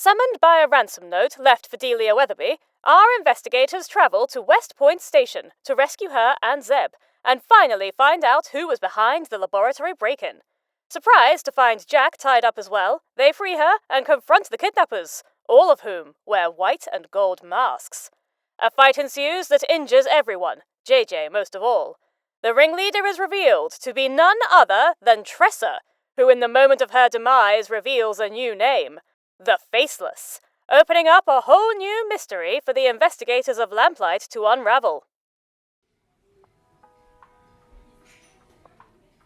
Summoned by a ransom note left for Delia Weatherby, our investigators travel to West Point Station to rescue her and Zeb, and finally find out who was behind the laboratory break-in. Surprised to find Jack tied up as well, they free her and confront the kidnappers, all of whom wear white and gold masks. A fight ensues that injures everyone, JJ most of all. The ringleader is revealed to be none other than Tressa, who in the moment of her demise reveals a new name, the Faceless, opening up a whole new mystery for the investigators of Lamplight to unravel.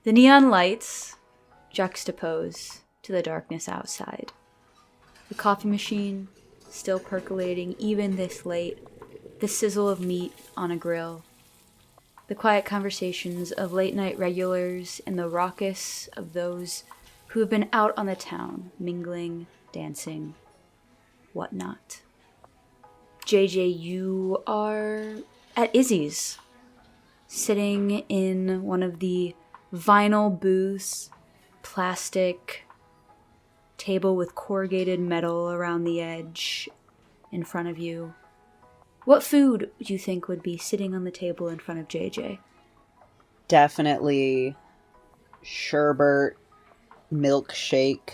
The neon lights juxtapose to the darkness outside. The coffee machine still percolating even this late, the sizzle of meat on a grill, the quiet conversations of late-night regulars and the raucous of those who have been out on the town, mingling, dancing, whatnot. JJ, you are at Izzy's, sitting in one of the vinyl booths, plastic table with corrugated metal around the edge in front of you. What food do you think would be sitting on the table in front of JJ? Definitely sherbet, milkshake,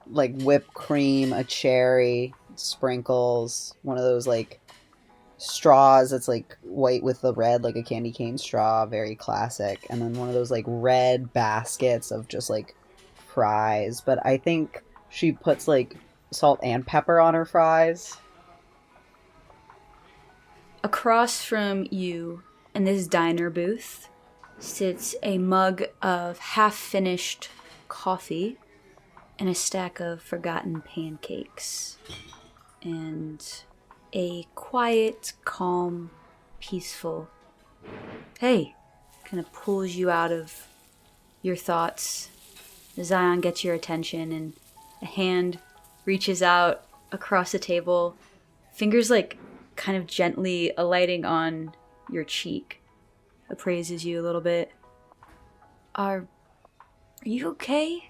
like whipped cream, a cherry, sprinkles, one of those like straws that's like white with the red, like a candy cane straw, very classic, and then one of those like red baskets of just like fries. But I think she puts like salt and pepper on her fries. Across from you, in this diner booth, sits a mug of half-finished coffee and a stack of forgotten pancakes. And a quiet, calm, peaceful, hey, kind of pulls you out of your thoughts. Zion gets your attention and a hand reaches out across the table, fingers like kind of gently alighting on your cheek, appraises you a little bit. Are you okay?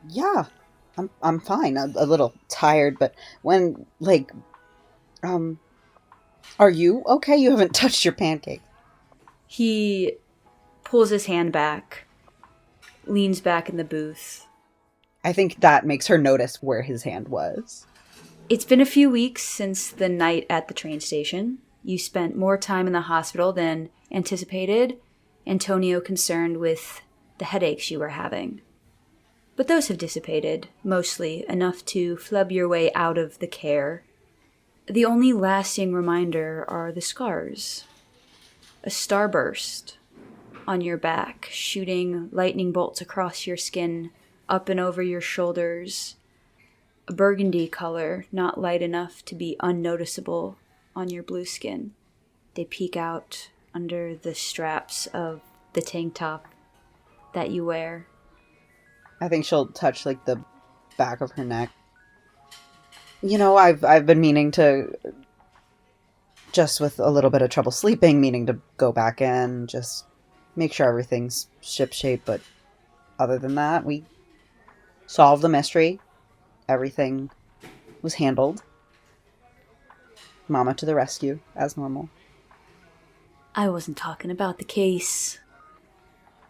Yeah, I'm fine. A little tired, but when like, are you okay? You haven't touched your pancake. He pulls his hand back, leans back in the booth. I think that makes her notice where his hand was. It's been a few weeks since the night at the train station. You spent more time in the hospital than anticipated, Antonio concerned with the headaches you were having. But those have dissipated, mostly enough to flub your way out of the care. The only lasting reminder are the scars. A starburst on your back, shooting lightning bolts across your skin, up and over your shoulders. A burgundy color, not light enough to be unnoticeable on your blue skin. They peek out under the straps of the tank top that you wear. I think she'll touch like the back of her neck. You know, I've been meaning to, just with a little bit of trouble sleeping, meaning to go back in, just make sure everything's shipshape, but other than that, we solved the mystery. Everything was handled. Mama to the rescue, as normal. I wasn't talking about the case,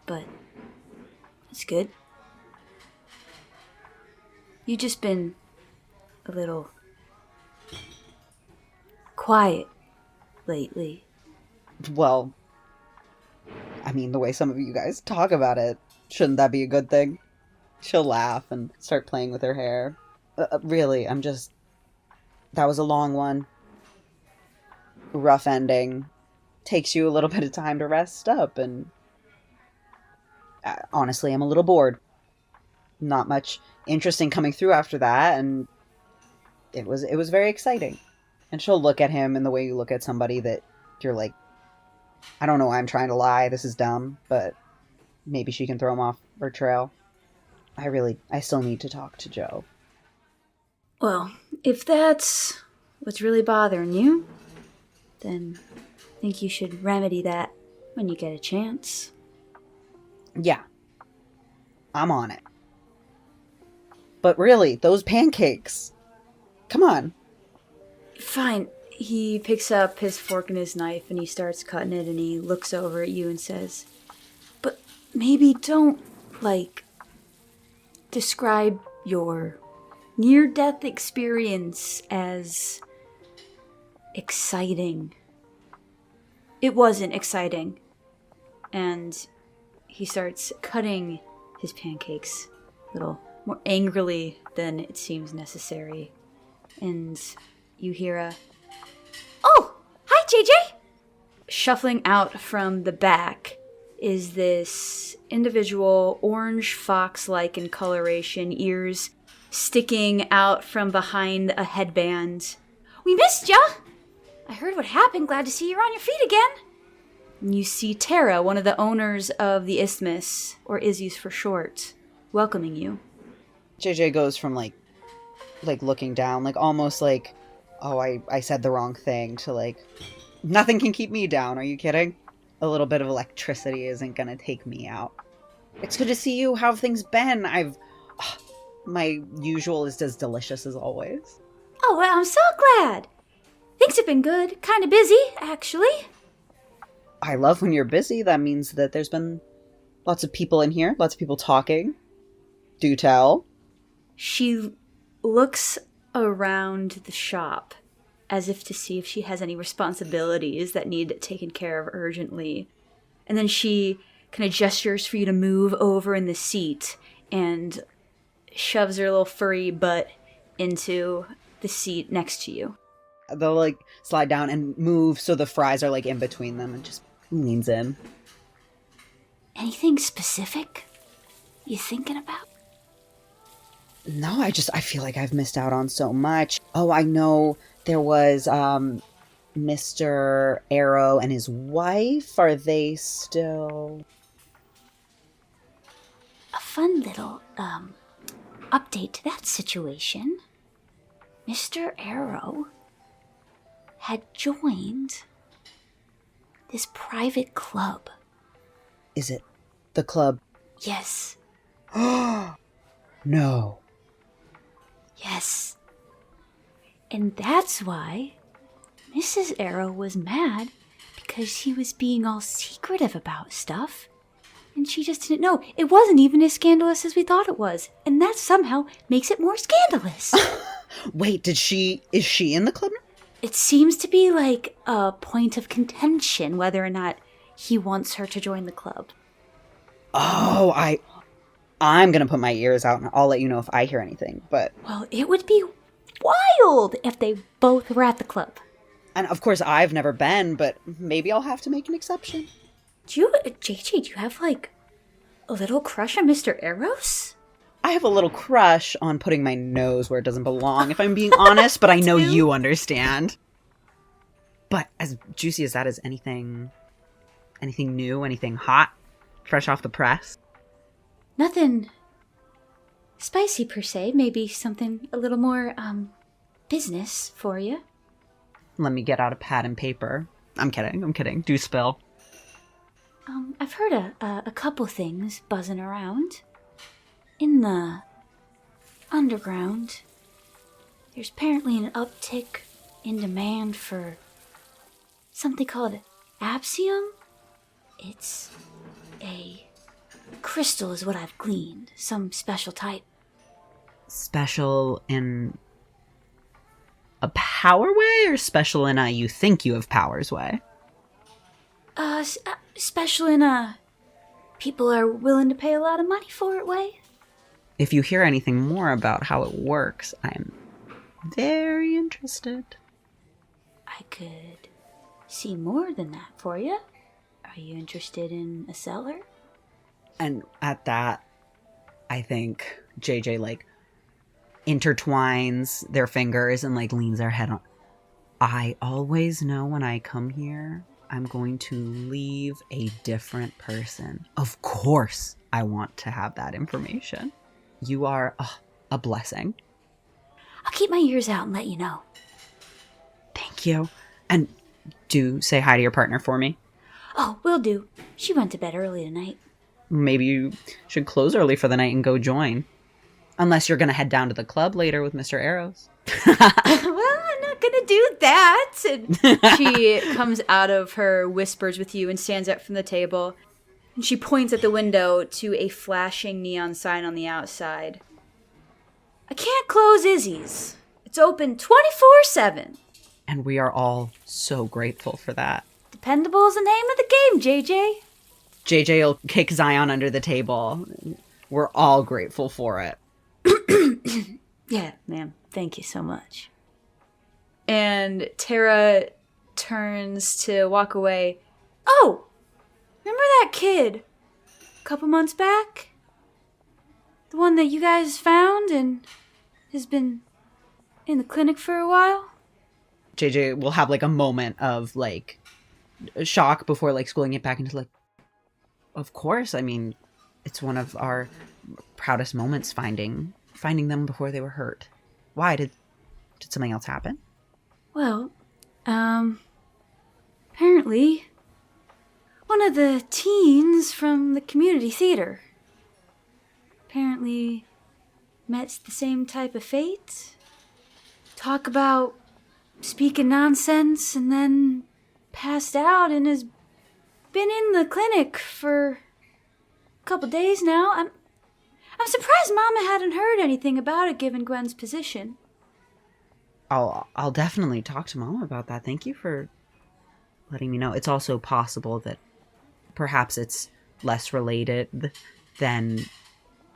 but it's good. You just been a little quiet lately. Well, I mean, the way some of you guys talk about it, shouldn't that be a good thing? She'll laugh and start playing with her hair. Really, that was a long one. Rough ending. Takes you a little bit of time to rest up, and honestly, I'm a little bored. Not much interesting coming through after that, and it was very exciting. And she'll look at him in the way you look at somebody that you're like, I don't know why I'm trying to lie, this is dumb, but maybe she can throw him off her trail. I still need to talk to Joe. Well, if that's what's really bothering you, then I think you should remedy that when you get a chance. Yeah. I'm on it. But really, those pancakes. Come on. Fine. He picks up his fork and his knife and he starts cutting it and he looks over at you and says, but maybe don't, describe your near-death experience as exciting. It wasn't exciting. And he starts cutting his pancakes a little more angrily than it seems necessary. And you hear a, "Oh, hi, JJ!" Shuffling out from the back is this individual, orange fox-like in coloration, ears sticking out from behind a headband. "We missed ya! I heard what happened. Glad to see you're on your feet again." And you see Tara, one of the owners of the Isthmus, or Izzy's for short, welcoming you. JJ goes from looking down, almost oh, I said the wrong thing, to nothing can keep me down. Are you kidding? A little bit of electricity isn't gonna take me out. It's good to see you. How have things been? My usual is as delicious as always. Oh, well, I'm so glad. Things have been good. Kind of busy, actually. I love when you're busy. That means that there's been lots of people in here, lots of people talking. Do tell. She looks around the shop as if to see if she has any responsibilities that need taken care of urgently. And then she kind of gestures for you to move over in the seat and shoves her little furry butt into the seat next to you. They'll slide down and move so the fries are in between them and just leans in. Anything specific you thinking about? No, I feel like I've missed out on so much. Oh, I know there was Mr. Arrow and his wife. Are they still... A fun little update to that situation. Mr. Arrow had joined this private club. Is it the club? Yes. No. Yes. And that's why Mrs. Arrow was mad, because he was being all secretive about stuff. And she just didn't know. It wasn't even as scandalous as we thought it was. And that somehow makes it more scandalous. Wait, is she in the club? It seems to be a point of contention whether or not he wants her to join the club. Oh, I'm gonna put my ears out and I'll let you know if I hear anything, but... Well, it would be wild if they both were at the club. And of course I've never been, but maybe I'll have to make an exception. JJ, do you have a little crush on Mr. Eros? I have a little crush on putting my nose where it doesn't belong, if I'm being honest, but I know you understand. But as juicy as that is, anything new, anything hot, fresh off the press? Nothing spicy per se, maybe something a little more, business for you. Let me get out a pad and paper. I'm kidding. Do spill. I've heard a couple things buzzing around. In the underground, there's apparently an uptick in demand for something called Absium. It's a crystal is what I've gleaned. Some special type. Special in a power way, or special in a you think you have powers way? Special in a people are willing to pay a lot of money for it way. If you hear anything more about how it works, I'm very interested. I could see more than that for you. Are you interested in a cellar? And at that, I think JJ intertwines their fingers and leans their head on. I always know when I come here, I'm going to leave a different person. Of course, I want to have that information. You are a blessing. I'll keep my ears out and let you know. Thank you. And do say hi to your partner for me. Oh, will do. She went to bed early tonight. Maybe you should close early for the night and go join. Unless you're going to head down to the club later with Mr. Arrows. Well, I'm not gonna do that. And she comes out of her whispers with you and stands up from the table. And she points at the window to a flashing neon sign on the outside. I can't close Izzy's. It's open 24/7. And we are all so grateful for that. Dependable is the name of the game, JJ. JJ will kick Zion under the table. We're all grateful for it. Yeah, ma'am. Thank you so much. And Tara turns to walk away. Oh! Remember that kid? A couple months back? The one that you guys found and has been in the clinic for a while? JJ will have like a moment of like shock before like schooling it back into like, of course. I mean, it's one of our proudest moments finding them before they were hurt. Why? Did something else happen? Well, apparently one of the teens from the community theater apparently met the same type of fate. Talk about speaking nonsense and then passed out and has been in the clinic for a couple days now. I'm surprised Mama hadn't heard anything about it given Gwen's position. I'll definitely talk to Mama about that. Thank you for letting me know. It's also possible that perhaps it's less related than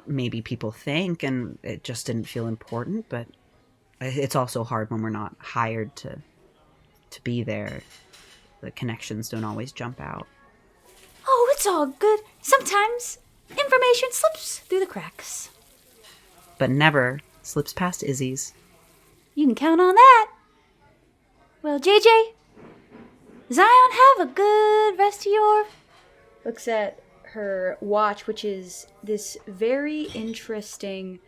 maybe people think and it just didn't feel important, but it's also hard when we're not hired to be there. The connections don't always jump out. Oh, it's all good. Sometimes information slips through the cracks. But never slips past Izzy's. You can count on that. Well, JJ, Zion, have a good rest of your... Looks at her watch, which is this very interesting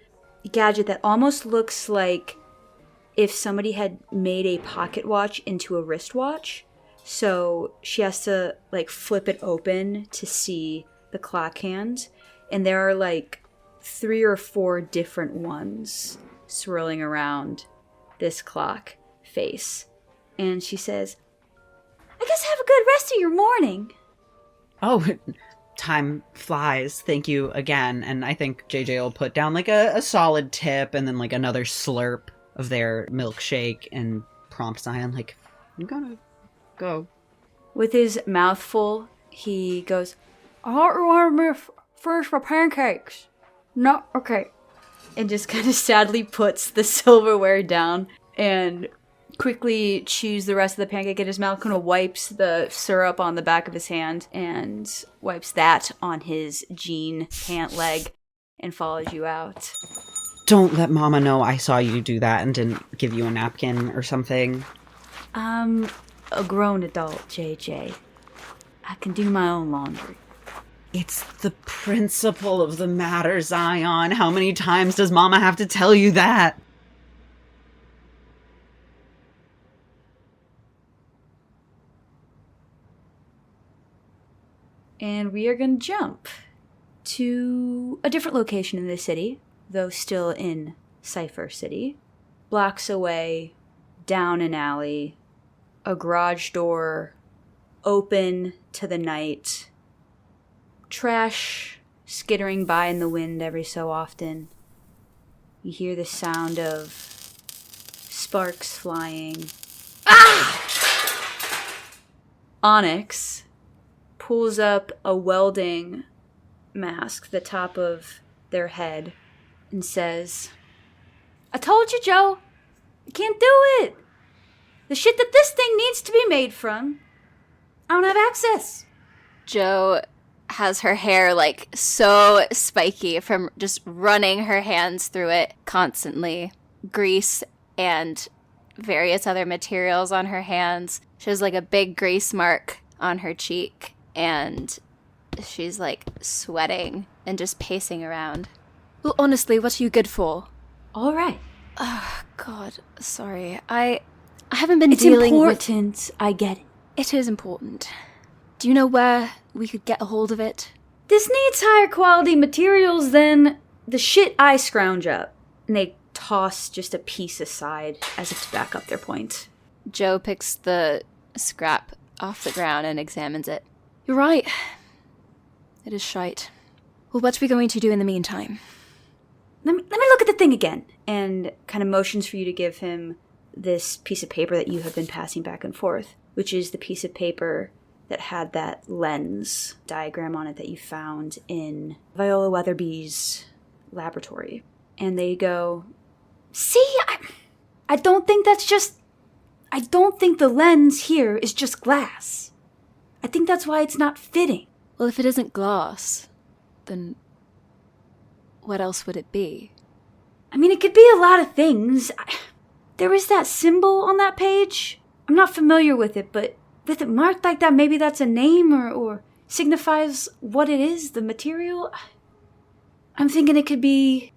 gadget that almost looks like if somebody had made a pocket watch into a wristwatch. So she has to like flip it open to see the clock hands. And there are like 3 or 4 different ones swirling around this clock face. And she says, I guess have a good rest of your morning. Oh, time flies. Thank you again. And I think JJ will put down like a solid tip and then like another slurp of their milkshake and prompt Zion like, I'm gonna go. With his mouth full, he goes, I thought you wanted me first for pancakes. No, okay. And just kind of sadly puts the silverware down and quickly chews the rest of the pancake in his mouth, kind of wipes the syrup on the back of his hand and wipes that on his jean pant leg and follows you out. Don't let Mama know I saw you do that and didn't give you a napkin or something. I'm a grown adult, JJ. I can do my own laundry. It's the principle of the matter, Zion. How many times does Mama have to tell you that? And we are going to jump to a different location in the city, though still in Cypher City. Blocks away, down an alley, a garage door open to the night, trash skittering by in the wind every so often. You hear the sound of sparks flying. Ah! Onyx pulls up a welding mask, the top of their head, and says, I told you, Joe, I can't do it. The shit that this thing needs to be made from, I don't have access. Joe has her hair like so spiky from just running her hands through it constantly. Grease and various other materials on her hands. She has like a big grease mark on her cheek and she's like sweating and just pacing around. Well, honestly, what are you good for? All right. Oh, God, sorry. I haven't been dealing with... It's important, I get it. It is important. Do you know where we could get a hold of it? This needs higher quality materials than the shit I scrounge up, and they toss just a piece aside as if to back up their point. Joe picks the scrap off the ground and examines it. You're right. It is shite. Well, what are we going to do in the meantime? Let me look at the thing again. And kind of motions for you to give him this piece of paper that you have been passing back and forth, which is the piece of paper that had that lens diagram on it that you found in Viola Weatherby's laboratory. And they go, see, I don't think I don't think the lens here is just glass. I think that's why it's not fitting. Well, if it isn't glass, then what else would it be? I mean, it could be a lot of things. There is that symbol on that page. I'm not familiar with it, but with it marked like that, maybe that's a name or signifies what it is, the material. I'm thinking it could be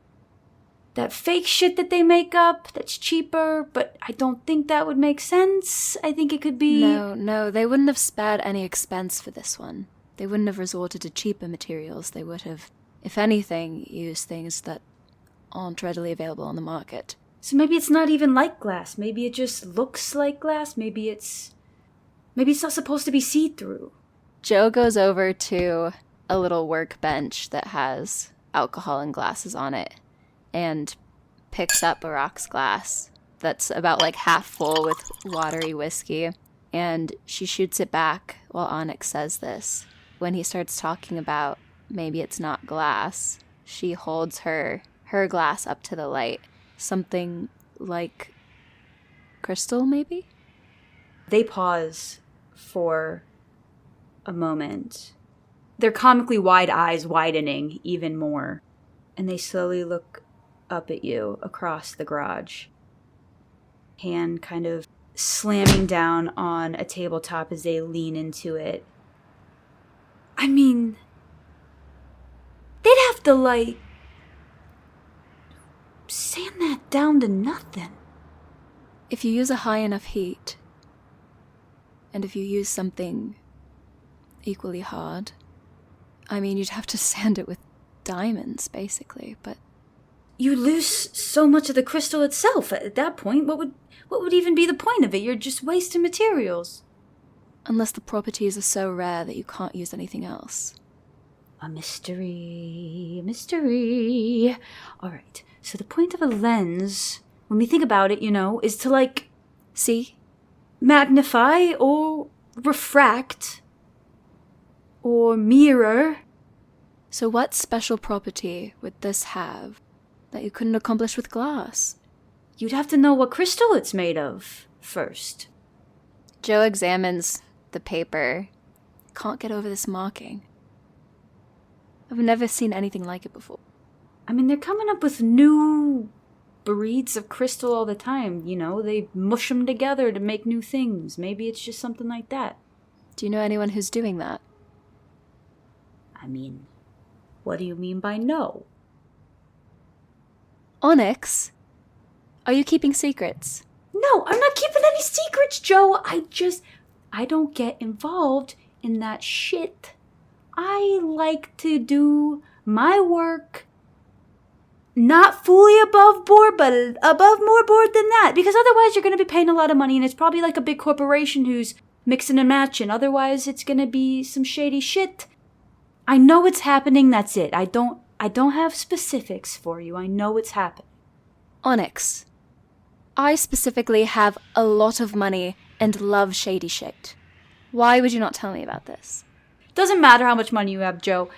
that fake shit that they make up that's cheaper, but I don't think that would make sense. I think it could be... No, they wouldn't have spared any expense for this one. They wouldn't have resorted to cheaper materials. They would have, if anything, used things that aren't readily available on the market. So maybe it's not even like glass. Maybe it just looks like glass. Maybe it's not supposed to be see-through. Joe goes over to a little workbench that has alcohol and glasses on it and picks up a rocks glass that's about like half full with watery whiskey. And she shoots it back while Onyx says this. When he starts talking about maybe it's not glass, she holds her glass up to the light. Something like crystal, maybe? They pause for a moment. Their comically wide eyes widening even more. And they slowly look up at you across the garage. Hand kind of slamming down on a tabletop as they lean into it. I mean, they'd have to, like, sand that down to nothing. If you use a high enough heat, and if you use something equally hard, I mean, you'd have to sand it with diamonds, basically, but... You lose so much of the crystal itself. At that point, what would even be the point of it? You're just wasting materials. Unless the properties are so rare that you can't use anything else. A mystery. All right, so the point of a lens, when we think about it, is to, like... See? Magnify or refract or mirror. So what special property would this have that you couldn't accomplish with glass? You'd have to know what crystal it's made of first. Joe examines the paper. Can't get over this marking. I've never seen anything like it before. I mean, they're coming up with new breeds of crystal all the time. They mush them together to make new things. Maybe it's just something like that. Do you know anyone who's doing that? I mean, what do you mean by no? Onyx, are you keeping secrets? No, I'm not keeping any secrets, Joe. I don't get involved in that shit. I like to do my work, not fully above board, but above more board than that. Because otherwise you're going to be paying a lot of money, and it's probably like a big corporation who's mixing and matching. Otherwise it's going to be some shady shit. I know it's happening, that's it. I don't have specifics for you. I know it's happening. Onyx, I specifically have a lot of money and love shady shit. Why would you not tell me about this? Doesn't matter how much money you have, Joe.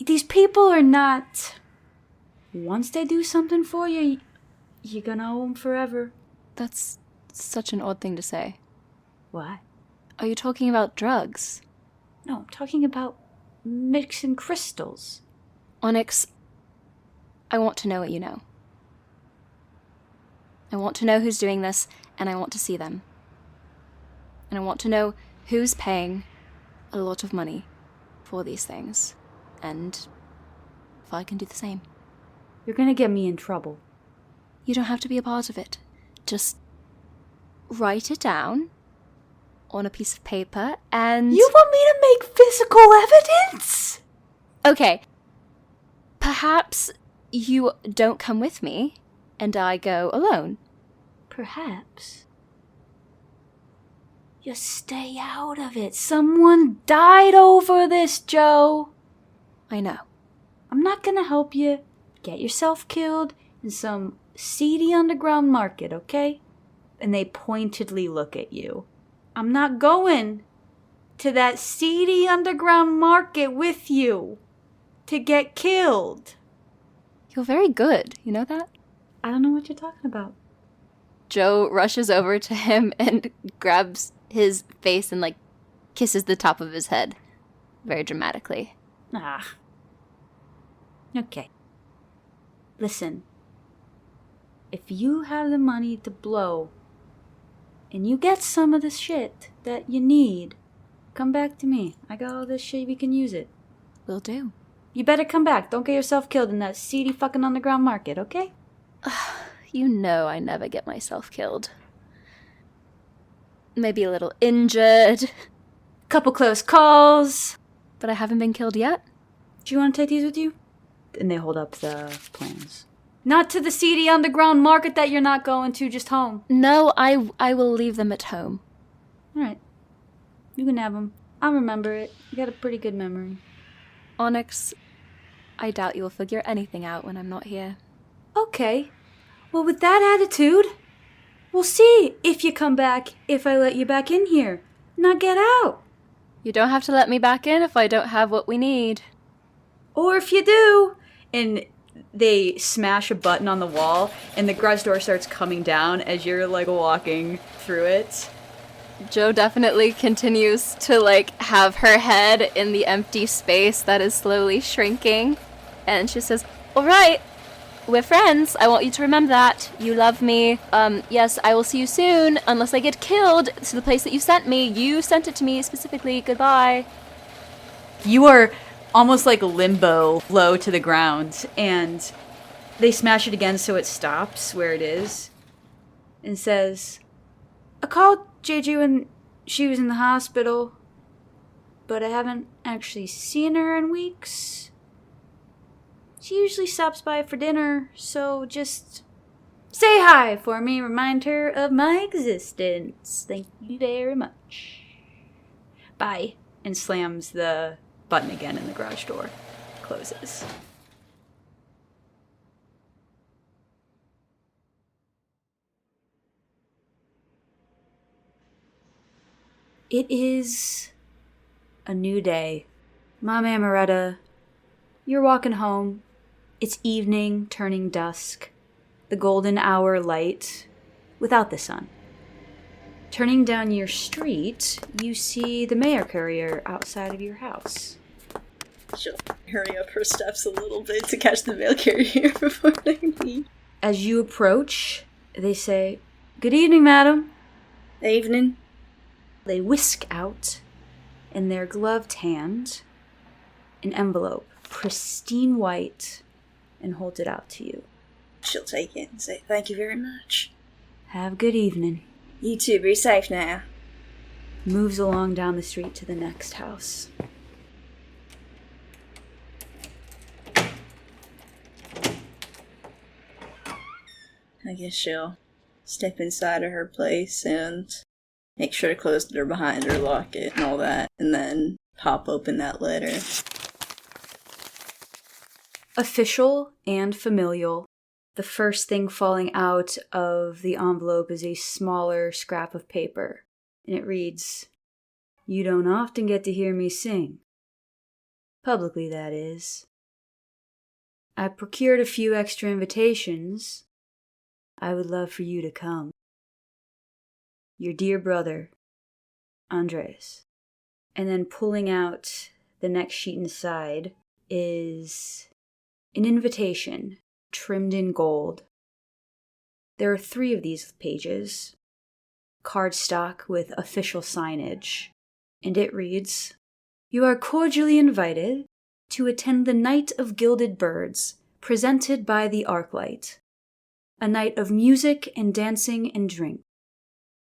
These people are not... Once they do something for you, you're gonna owe them forever. That's such an odd thing to say. What? Are you talking about drugs? No, I'm talking about mixing crystals. Onyx, I want to know what you know. I want to know who's doing this, and I want to see them. And I want to know who's paying a lot of money for these things, and if I can do the same. You're gonna get me in trouble. You don't have to be a part of it. Just write it down on a piece of paper and... You want me to make physical evidence? Okay. Perhaps you don't come with me, and I go alone. Perhaps. Just stay out of it. Someone died over this, Joe. I know. I'm not gonna help you get yourself killed in some seedy underground market, okay? And they pointedly look at you. I'm not going to that seedy underground market with you to get killed. You're very good, you know that? I don't know what you're talking about. Joe rushes over to him and grabs his face and, kisses the top of his head. Very dramatically. Okay. Listen. If you have the money to blow, and you get some of the shit that you need, come back to me. I got all this shit, we can use it. Will do. You better come back. Don't get yourself killed in that seedy fucking underground market, okay? You know I never get myself killed. Maybe a little injured. Couple close calls. But I haven't been killed yet. Do you want to take these with you? And they hold up the plans. Not to the seedy underground market that you're not going to, just home. No, I will leave them at home. Alright. You can have them. I'll remember it. You got a pretty good memory. Onyx, I doubt you'll figure anything out when I'm not here. Okay. Well, with that attitude, we'll see if you come back if I let you back in here. Now get out. You don't have to let me back in if I don't have what we need. Or if you do. And they smash a button on the wall, and the garage door starts coming down as you're, walking through it. Joe definitely continues to, have her head in the empty space that is slowly shrinking. And she says, "All right, we're friends. I want you to remember that. You love me. Yes, I will see you soon, unless I get killed to the place that you sent me. You sent it to me specifically. Goodbye." You are almost limbo low to the ground, and they smash it again so it stops where it is and says, "I called Jeju when she was in the hospital, but I haven't actually seen her in weeks. She usually stops by for dinner, so just say hi for me, remind her of my existence. Thank you very much. Bye." And slams the button again and the garage door closes. It is a new day. Mom Amoretta, you're walking home. It's evening, turning dusk. The golden hour light without the sun. Turning down your street, you see the mail courier outside of your house. She'll hurry up her steps a little bit to catch the mail carrier before they leave. As you approach, they say, "Good evening, madam." Evening. They whisk out, in their gloved hand, an envelope, pristine white, and hold it out to you. She'll take it and say, "Thank you very much. Have a good evening." You too, be safe now. Moves along down the street to the next house. I guess she'll step inside of her place and make sure to close the door behind her, lock it, and all that, and then pop open that letter. Official and familial. The first thing falling out of the envelope is a smaller scrap of paper, and it reads, "You don't often get to hear me sing. Publicly, that is. I procured a few extra invitations. I would love for you to come. Your dear brother, Andres." And then pulling out the next sheet inside is an invitation trimmed in gold. There are 3 of these pages, cardstock with official signage, and it reads, "You are cordially invited to attend the Night of Gilded Birds, presented by the Arclight. A night of music and dancing and drink.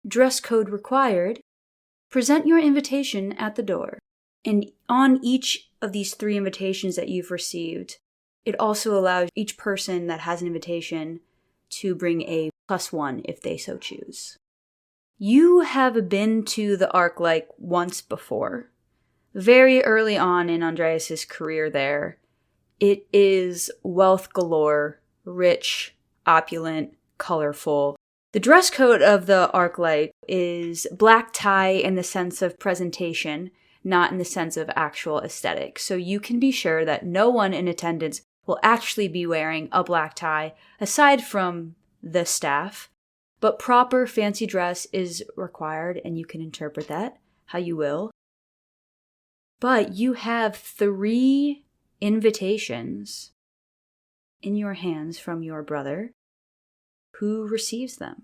Dress code required. Present your invitation at the door." And on each of these 3 invitations that you've received, It also allows each person that has an invitation to bring a +1 if they so choose. You have been to the Arclight once before. Very early on in Andreas's career there. It is wealth galore, rich, opulent, colorful. The dress code of the Arclight is black tie in the sense of presentation, not in the sense of actual aesthetic. So you can be sure that no one in attendance will actually be wearing a black tie, aside from the staff. But proper fancy dress is required, and you can interpret that how you will. But you have 3 invitations in your hands from your brother. Who receives them?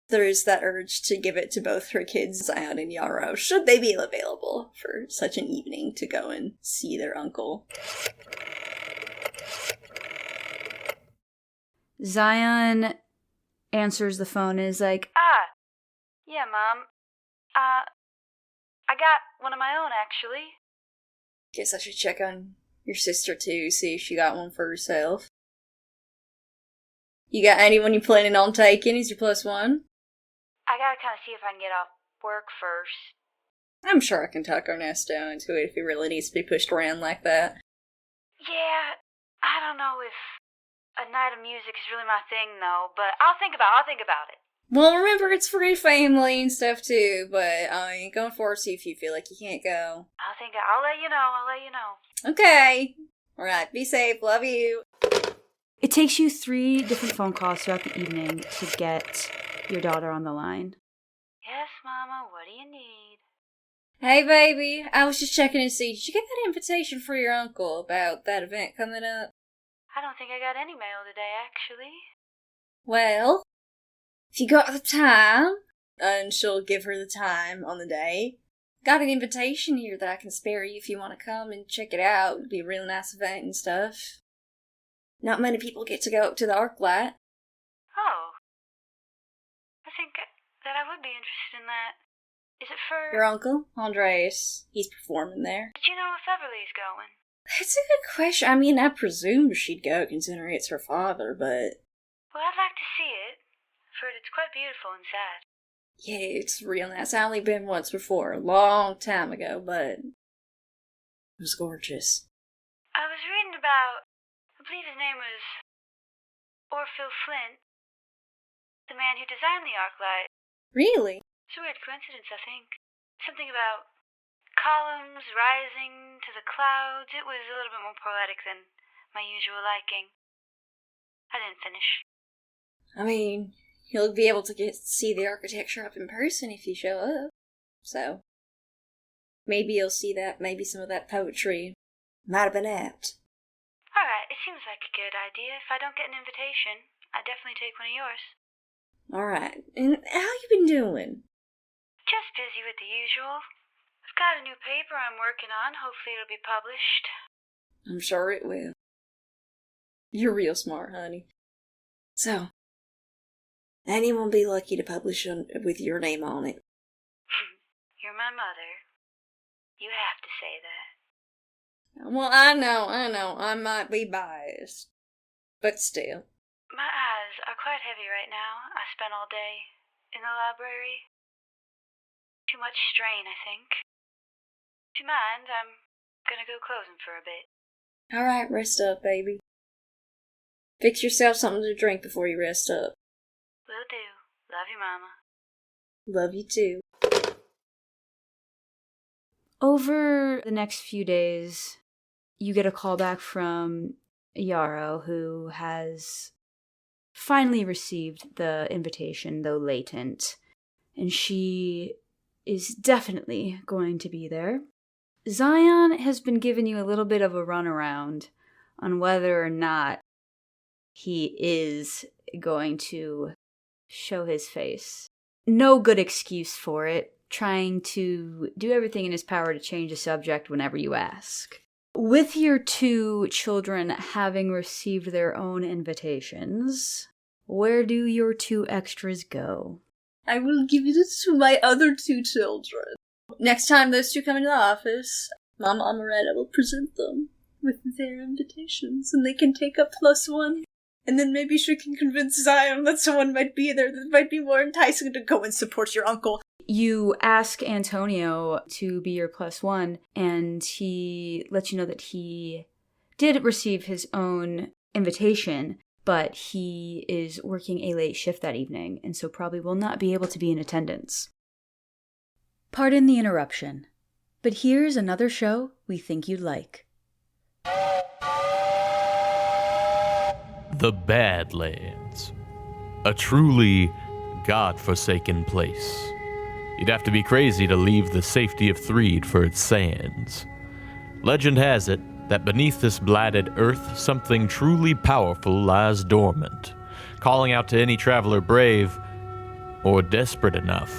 There is that urge to give it to both her kids, Zion and Yarrow, should they be available for such an evening to go and see their uncle. Zion answers the phone and is like, Yeah, Mom. I got one of my own, actually. Guess I should check on your sister too, see if she got one for herself. You got anyone you planning on taking as your +1? I gotta kind of see if I can get off work first. I'm sure I can talk Ernesto into it if he really needs to be pushed around like that. Yeah, I don't know if a night of music is really my thing, though, but I'll think about it. Well, remember, it's for your family and stuff too, but I ain't going to force you if you feel like you can't go. I'll let you know. Okay. Alright, be safe, love you. It takes you 3 different phone calls throughout the evening to get your daughter on the line. Yes, Mama, what do you need? Hey, baby, I was just checking to see, did you get that invitation for your uncle about that event coming up? I don't think I got any mail today, actually. Well, if you got the time, and she'll give her the time on the day, got an invitation here that I can spare you if you want to come and check it out. It'd be a real nice event and stuff. Not many people get to go up to the Arclight. Oh. I think that I would be interested in that. Is it for... Your uncle, Andreas, he's performing there. Did you know if Everly's going? That's a good question. I mean, I presume she'd go, considering it's her father, but... Well, I'd like to see it. I've heard it's quite beautiful inside. Yeah, it's real nice. I only been once before, a long time ago, but... It was gorgeous. I was reading about... I believe his name was... Orville Flint. The man who designed the Arclight. Really? It's a weird coincidence, I think. Something about columns rising to the clouds. It was a little bit more poetic than my usual liking. I didn't finish. I mean, you'll be able to see the architecture up in person if you show up. So, maybe you'll see that, maybe some of that poetry might have been apt. Alright, it seems like a good idea. If I don't get an invitation, I'd definitely take one of yours. Alright, and how you been doing? Just busy with the usual. I've got a new paper I'm working on. Hopefully it'll be published. I'm sure it will. You're real smart, honey. So, anyone be lucky to publish with your name on it? You're my mother. You have to say that. Well, I know, I might be biased. But still. My eyes are quite heavy right now. I spent all day in the library. Too much strain, I think. Do you mind? I'm gonna go closing for a bit. Alright, rest up, baby. Fix yourself something to drink before you rest up. Will do. Love you, Mama. Love you too. Over the next few days, you get a call back from Yarrow, who has finally received the invitation, though latent, and she is definitely going to be there. Zion has been giving you a little bit of a runaround on whether or not he is going to show his face. No good excuse for it, trying to do everything in his power to change the subject whenever you ask. With your 2 children having received their own invitations, where do your 2 extras go? I will give it to my other 2 children. Next time those 2 come into the office, Mama Amoretta will present them with their invitations, and they can take a +1. And then maybe she can convince Zion that someone might be there that might be more enticing to go and support your uncle. You ask Antonio to be your +1, and he lets you know that he did receive his own invitation, but he is working a late shift that evening, and so probably will not be able to be in attendance. Pardon the interruption, but here's another show we think you'd like. The Badlands. A truly God-forsaken place. You'd have to be crazy to leave the safety of Threed for its sands. Legend has it that beneath this blighted earth, something truly powerful lies dormant, calling out to any traveler brave or desperate enough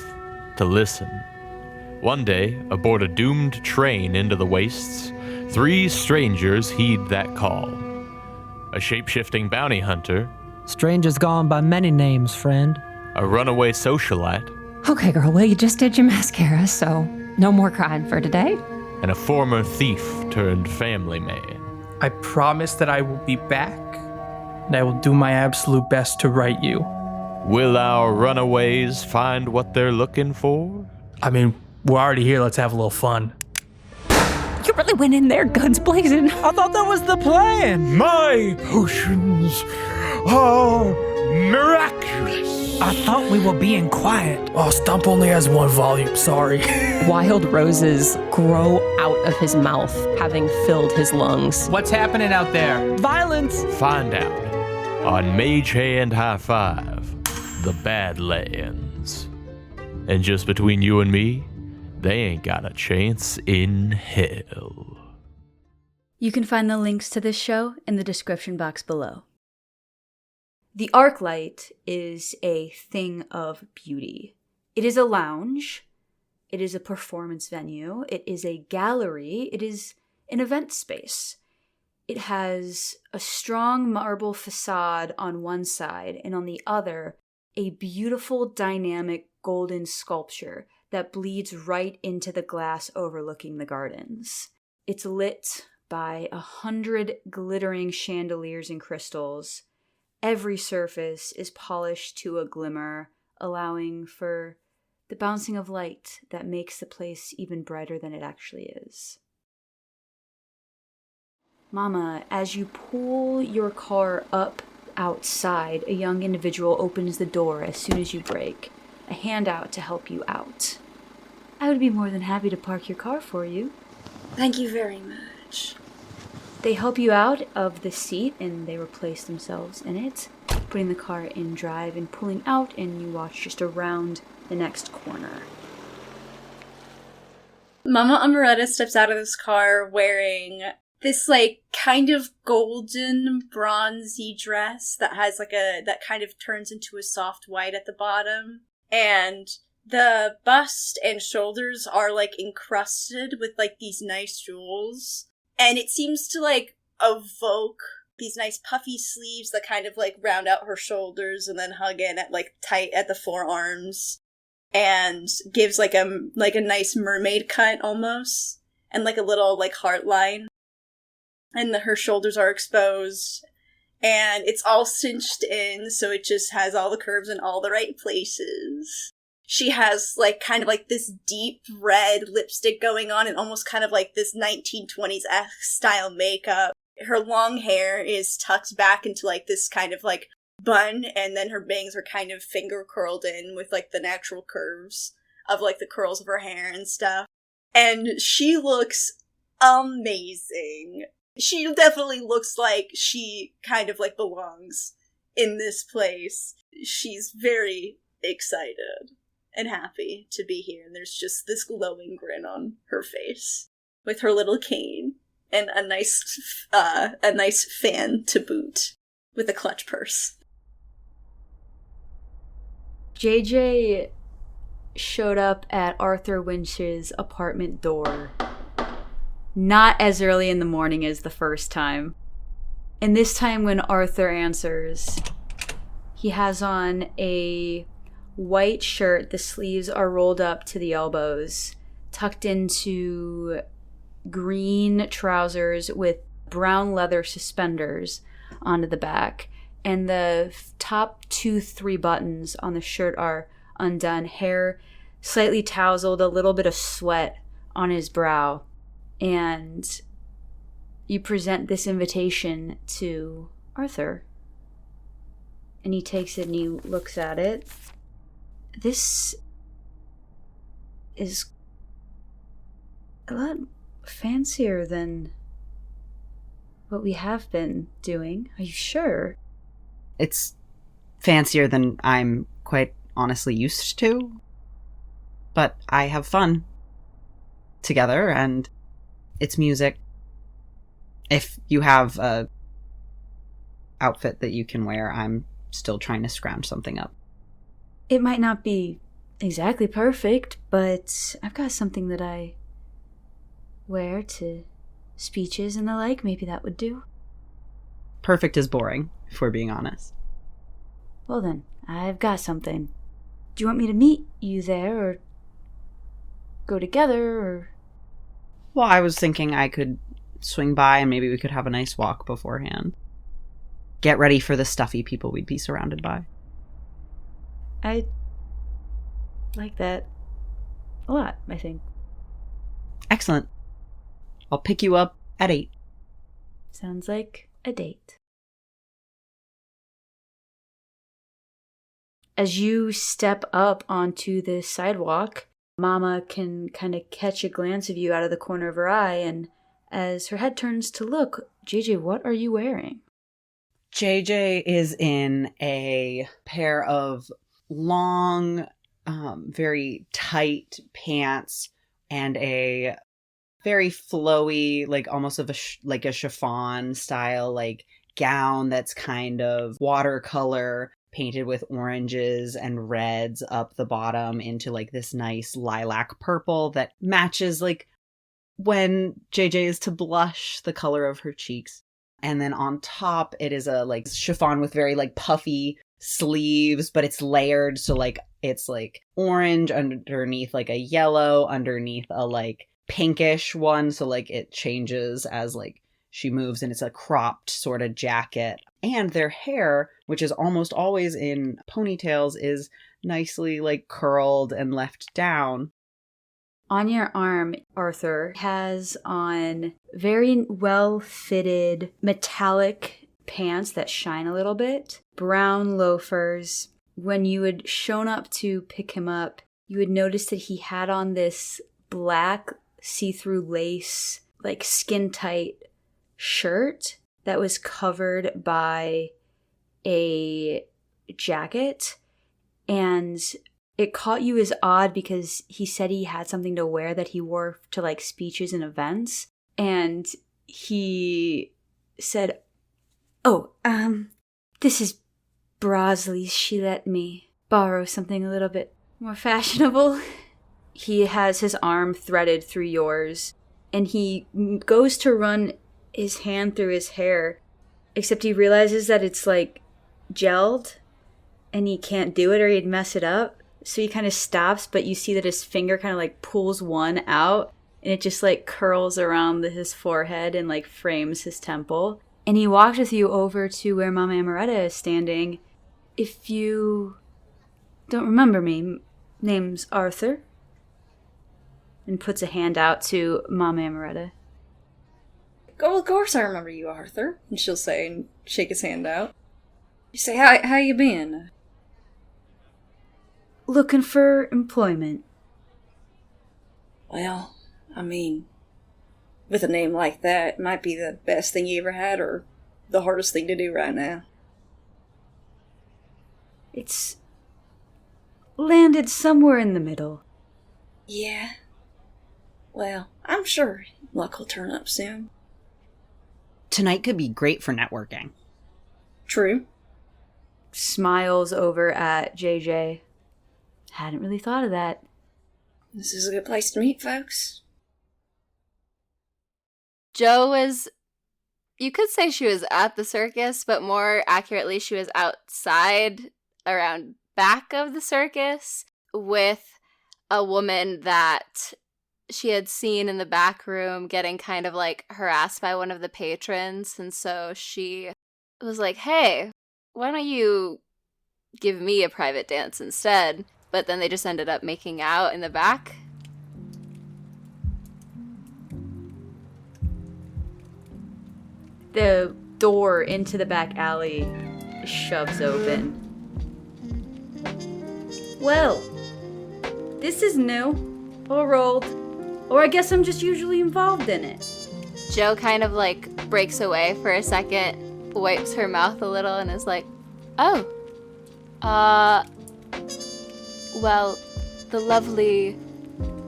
to listen. One day, aboard a doomed train into the wastes, 3 strangers heed that call. A shape-shifting bounty hunter, Stranger's gone by many names, friend. a runaway socialite, Okay, girl, well, you just did your mascara, so no more crying for today. and a former thief turned family man. I promise that I will be back, and I will do my absolute best to right you. Will our runaways find what they're looking for? I mean, we're already here, let's have a little fun. You really went in there, guns blazing. I thought that was the plan. My potions are miraculous. I thought we were being quiet. Oh, Stump only has 1 volume, sorry. Wild roses grow out of his mouth, having filled his lungs. What's happening out there? Violence. Find out on Mage Hand High Five, The Badlands. And just between you and me, they ain't got a chance in hell. You can find the links to this show in the description box below. The Arclight is a thing of beauty. It is a lounge. It is a performance venue. It is a gallery. It is an event space. It has a strong marble facade on one side, and on the other, a beautiful dynamic golden sculpture that bleeds right into the glass overlooking the gardens. It's lit by 100 glittering chandeliers and crystals. Every surface is polished to a glimmer, allowing for the bouncing of light that makes the place even brighter than it actually is. Mama, as you pull your car up outside, a young individual opens the door as soon as you brake, a hand out to help you out. I would be more than happy to park your car for you. Thank you very much. They help you out of the seat and they replace themselves in it, putting the car in drive and pulling out, and you watch just around the next corner. Mama Amoretta steps out of this car wearing this, kind of golden bronzy dress that has, that kind of turns into a soft white at the bottom. And the bust and shoulders are, encrusted with, these nice jewels. And it seems to, evoke these nice puffy sleeves that kind of, round out her shoulders and then hug in at, tight at the forearms. And gives, a nice mermaid cut, almost. And, a little, heart line. And her shoulders are exposed. And it's all cinched in, so it just has all the curves in all the right places. She has, this deep red lipstick going on and almost kind of this 1920s style makeup. Her long hair is tucked back into, this kind of, bun, and then her bangs are kind of finger curled in with, the natural curves of, the curls of her hair and stuff. And she looks amazing. She definitely looks like she kind of, belongs in this place. She's very excited and happy to be here, and there's just this glowing grin on her face with her little cane and a nice fan to boot with a clutch purse. JJ showed up at Arthur Winch's apartment door not as early in the morning as the first time. And this time when Arthur answers, he has on a white shirt. The sleeves are rolled up to the elbows, tucked into green trousers with brown leather suspenders onto the back, and the top 2-3 buttons on the shirt are undone, hair slightly tousled, a little bit of sweat on his brow. And you present this invitation to Arthur. And he takes it and he looks at it. This is a lot fancier than what we have been doing. Are you sure? It's fancier than I'm quite honestly used to. But I have fun together, and it's music. If you have a outfit that you can wear, I'm still trying to scrounge something up. It might not be exactly perfect, but I've got something that I wear to speeches and the like. Maybe that would do. Perfect is boring, if we're being honest. Well then, I've got something. Do you want me to meet you there, or go together, or... Well, I was thinking I could swing by and maybe we could have a nice walk beforehand. Get ready for the stuffy people we'd be surrounded by. I like that a lot, I think. Excellent. I'll pick you up at 8. Sounds like a date. As you step up onto the sidewalk, Mama can kind of catch a glance of you out of the corner of her eye, and as her head turns to look, JJ, what are you wearing? JJ is in a pair of long, very tight pants and a very flowy, like almost of a chiffon style, like gown that's kind of watercolor painted with oranges and reds up the bottom into like this nice lilac purple that matches like when JJ is to blush the color of her cheeks. And then on top, it is a like chiffon with very like puffy sleeves, but it's layered. So like it's like orange underneath like a yellow, underneath a like pinkish one. So like it changes as like she moves, and it's a cropped sort of jacket. And their hair, which is almost always in ponytails, is nicely like curled and left down. On your arm, Arthur has on very well-fitted metallic pants that shine a little bit, brown loafers. When you had shown up to pick him up, you had noticed that he had on this black see-through lace, like skin-tight shirt that was covered by a jacket, and it caught you as odd because he said he had something to wear that he wore to like speeches and events, and he said, this is Brosley's. She let me borrow something a little bit more fashionable. He has his arm threaded through yours, and he goes to run his hand through his hair, except he realizes that it's like gelled and he can't do it or he'd mess it up. So he kind of stops, but you see that his finger kind of like pulls one out and it just like curls around his forehead and like frames his temple. And he walks with you over to where Mama Amoretta is standing. If you don't remember me, name's Arthur. And puts a hand out to Mama Amoretta. Oh, of course I remember you, Arthur. And she'll say, and shake his hand out. You say, how you been? Looking for employment. Well, I mean, with a name like that, it might be the best thing you ever had or the hardest thing to do right now. It's landed somewhere in the middle. Yeah. Well, I'm sure luck will turn up soon. Tonight could be great for networking. True. Smiles over at JJ. Hadn't really thought of that. This is a good place to meet folks. Jo was, you could say she was at the circus, but more accurately, she was outside around back of the circus with a woman that she had seen in the back room getting kind of like harassed by one of the patrons, and so she was like, hey, why don't you give me a private dance instead? But then they just ended up making out in the back. The door into the back alley shoves open. Well, this is new. Or old. Or I guess I'm just usually involved in it. Jo kind of like breaks away for a second, wipes her mouth a little, and is like, oh, well, the lovely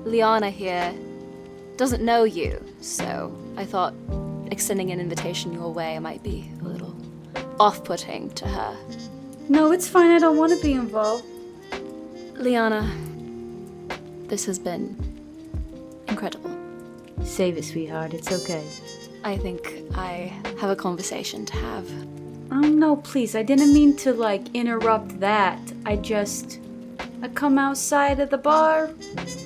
Liana here doesn't know you, so I thought extending an invitation your way might be a little off-putting to her. No, it's fine. I don't want to be involved. Liana, this has been incredible. Save it, sweetheart. It's okay. I think I have a conversation to have. Oh, no, please. I didn't mean to, interrupt that. I come outside of the bar.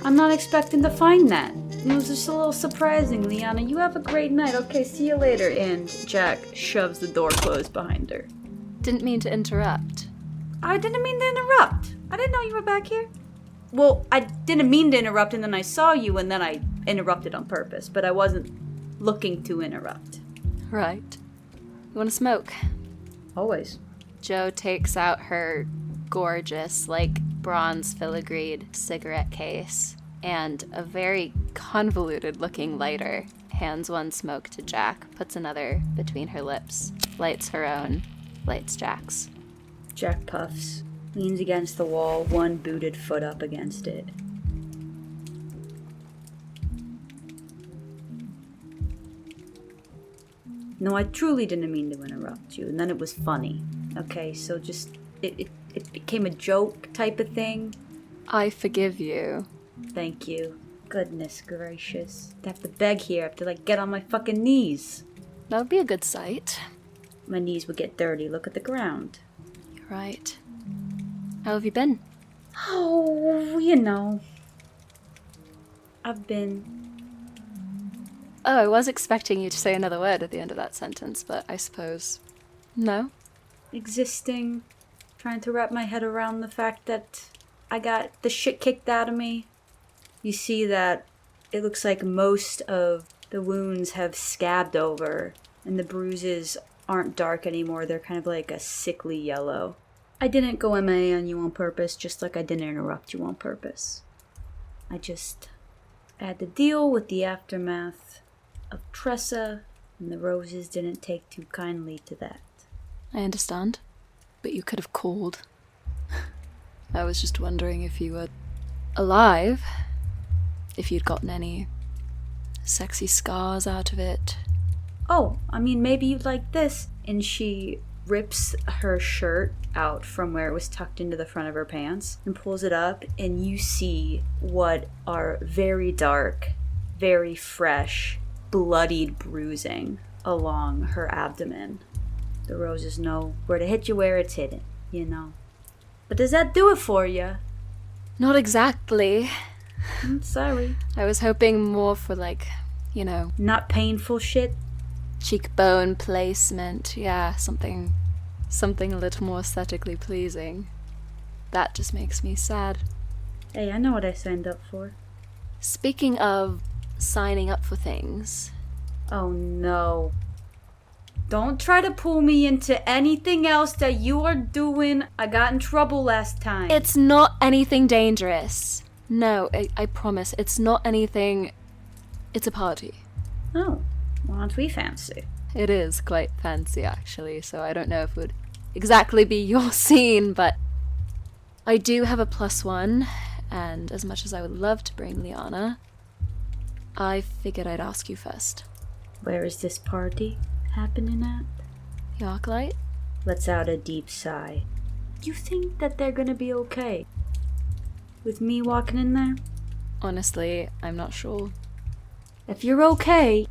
I'm not expecting to find that. It was just a little surprising, Liana. You have a great night. Okay, see you later. And Jack shoves the door closed behind her. Didn't mean to interrupt. I didn't mean to interrupt. I didn't know you were back here. Well, I didn't mean to interrupt, and then I saw you, and then I interrupted on purpose, but I wasn't looking to interrupt. Right. You want to smoke? Always. Jo takes out her gorgeous, bronze filigreed cigarette case and a very convoluted-looking lighter. Hands one smoke to Jack, puts another between her lips, lights her own, lights Jack's. Jack puffs, leans against the wall, one booted foot up against it. No, I truly didn't mean to interrupt you, and then it was funny. Okay, so just, it became a joke type of thing. I forgive you. Thank you. Goodness gracious. I have to beg here. I have to, get on my fucking knees. That would be a good sight. My knees would get dirty. Look at the ground. You're right. How have you been? Oh, I've been... Oh, I was expecting you to say another word at the end of that sentence, but I suppose... No? Existing. Trying to wrap my head around the fact that I got the shit kicked out of me. You see that it looks like most of the wounds have scabbed over, and the bruises aren't dark anymore. They're kind of like a sickly yellow. I didn't go MIA on you on purpose, just like I didn't interrupt you on purpose. I had to deal with the aftermath of Tressa, and the roses didn't take too kindly to that. I understand, but you could have called. I was just wondering if you were alive, if you'd gotten any sexy scars out of it. Oh, maybe you'd like this. And she rips her shirt out from where it was tucked into the front of her pants and pulls it up, and you see what are very dark, very fresh, bloodied bruising along her abdomen. The roses know where to hit you where it's hidden, But does that do it for you? Not exactly. I'm sorry. I was hoping more for Not painful shit? Cheekbone placement, yeah, something a little more aesthetically pleasing. That just makes me sad. Hey, I know what I signed up for. Speaking of signing up for things... Oh no. Don't try to pull me into anything else that you are doing. I got in trouble last time. It's not anything dangerous. No, I promise. It's not anything... It's a party. Oh, well, aren't we fancy? It is quite fancy, actually, so I don't know if it would exactly be your scene, but I do have a +1, and as much as I would love to bring Liana, I figured I'd ask you first. Where is this party happening at? The Arclight? Lets out a deep sigh. You think that they're gonna be okay with me walking in there? Honestly, I'm not sure. If you're okay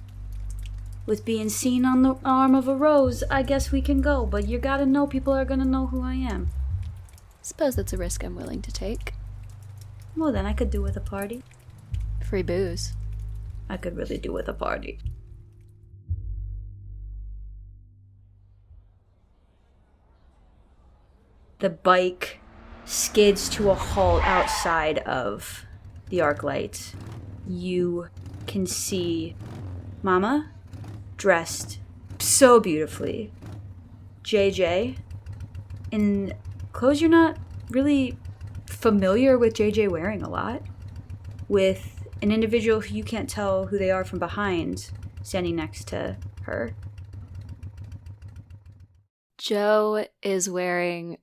with being seen on the arm of a rose, I guess we can go, but you gotta know people are gonna know who I am. Suppose that's a risk I'm willing to take. Well, then I could do with a party. Free booze. I could really do with a party. The bike skids to a halt outside of the Arclight. You can see Mama dressed so beautifully. JJ in clothes you're not really familiar with JJ wearing a lot, with an individual who you can't tell who they are from behind standing next to her. Joe is wearing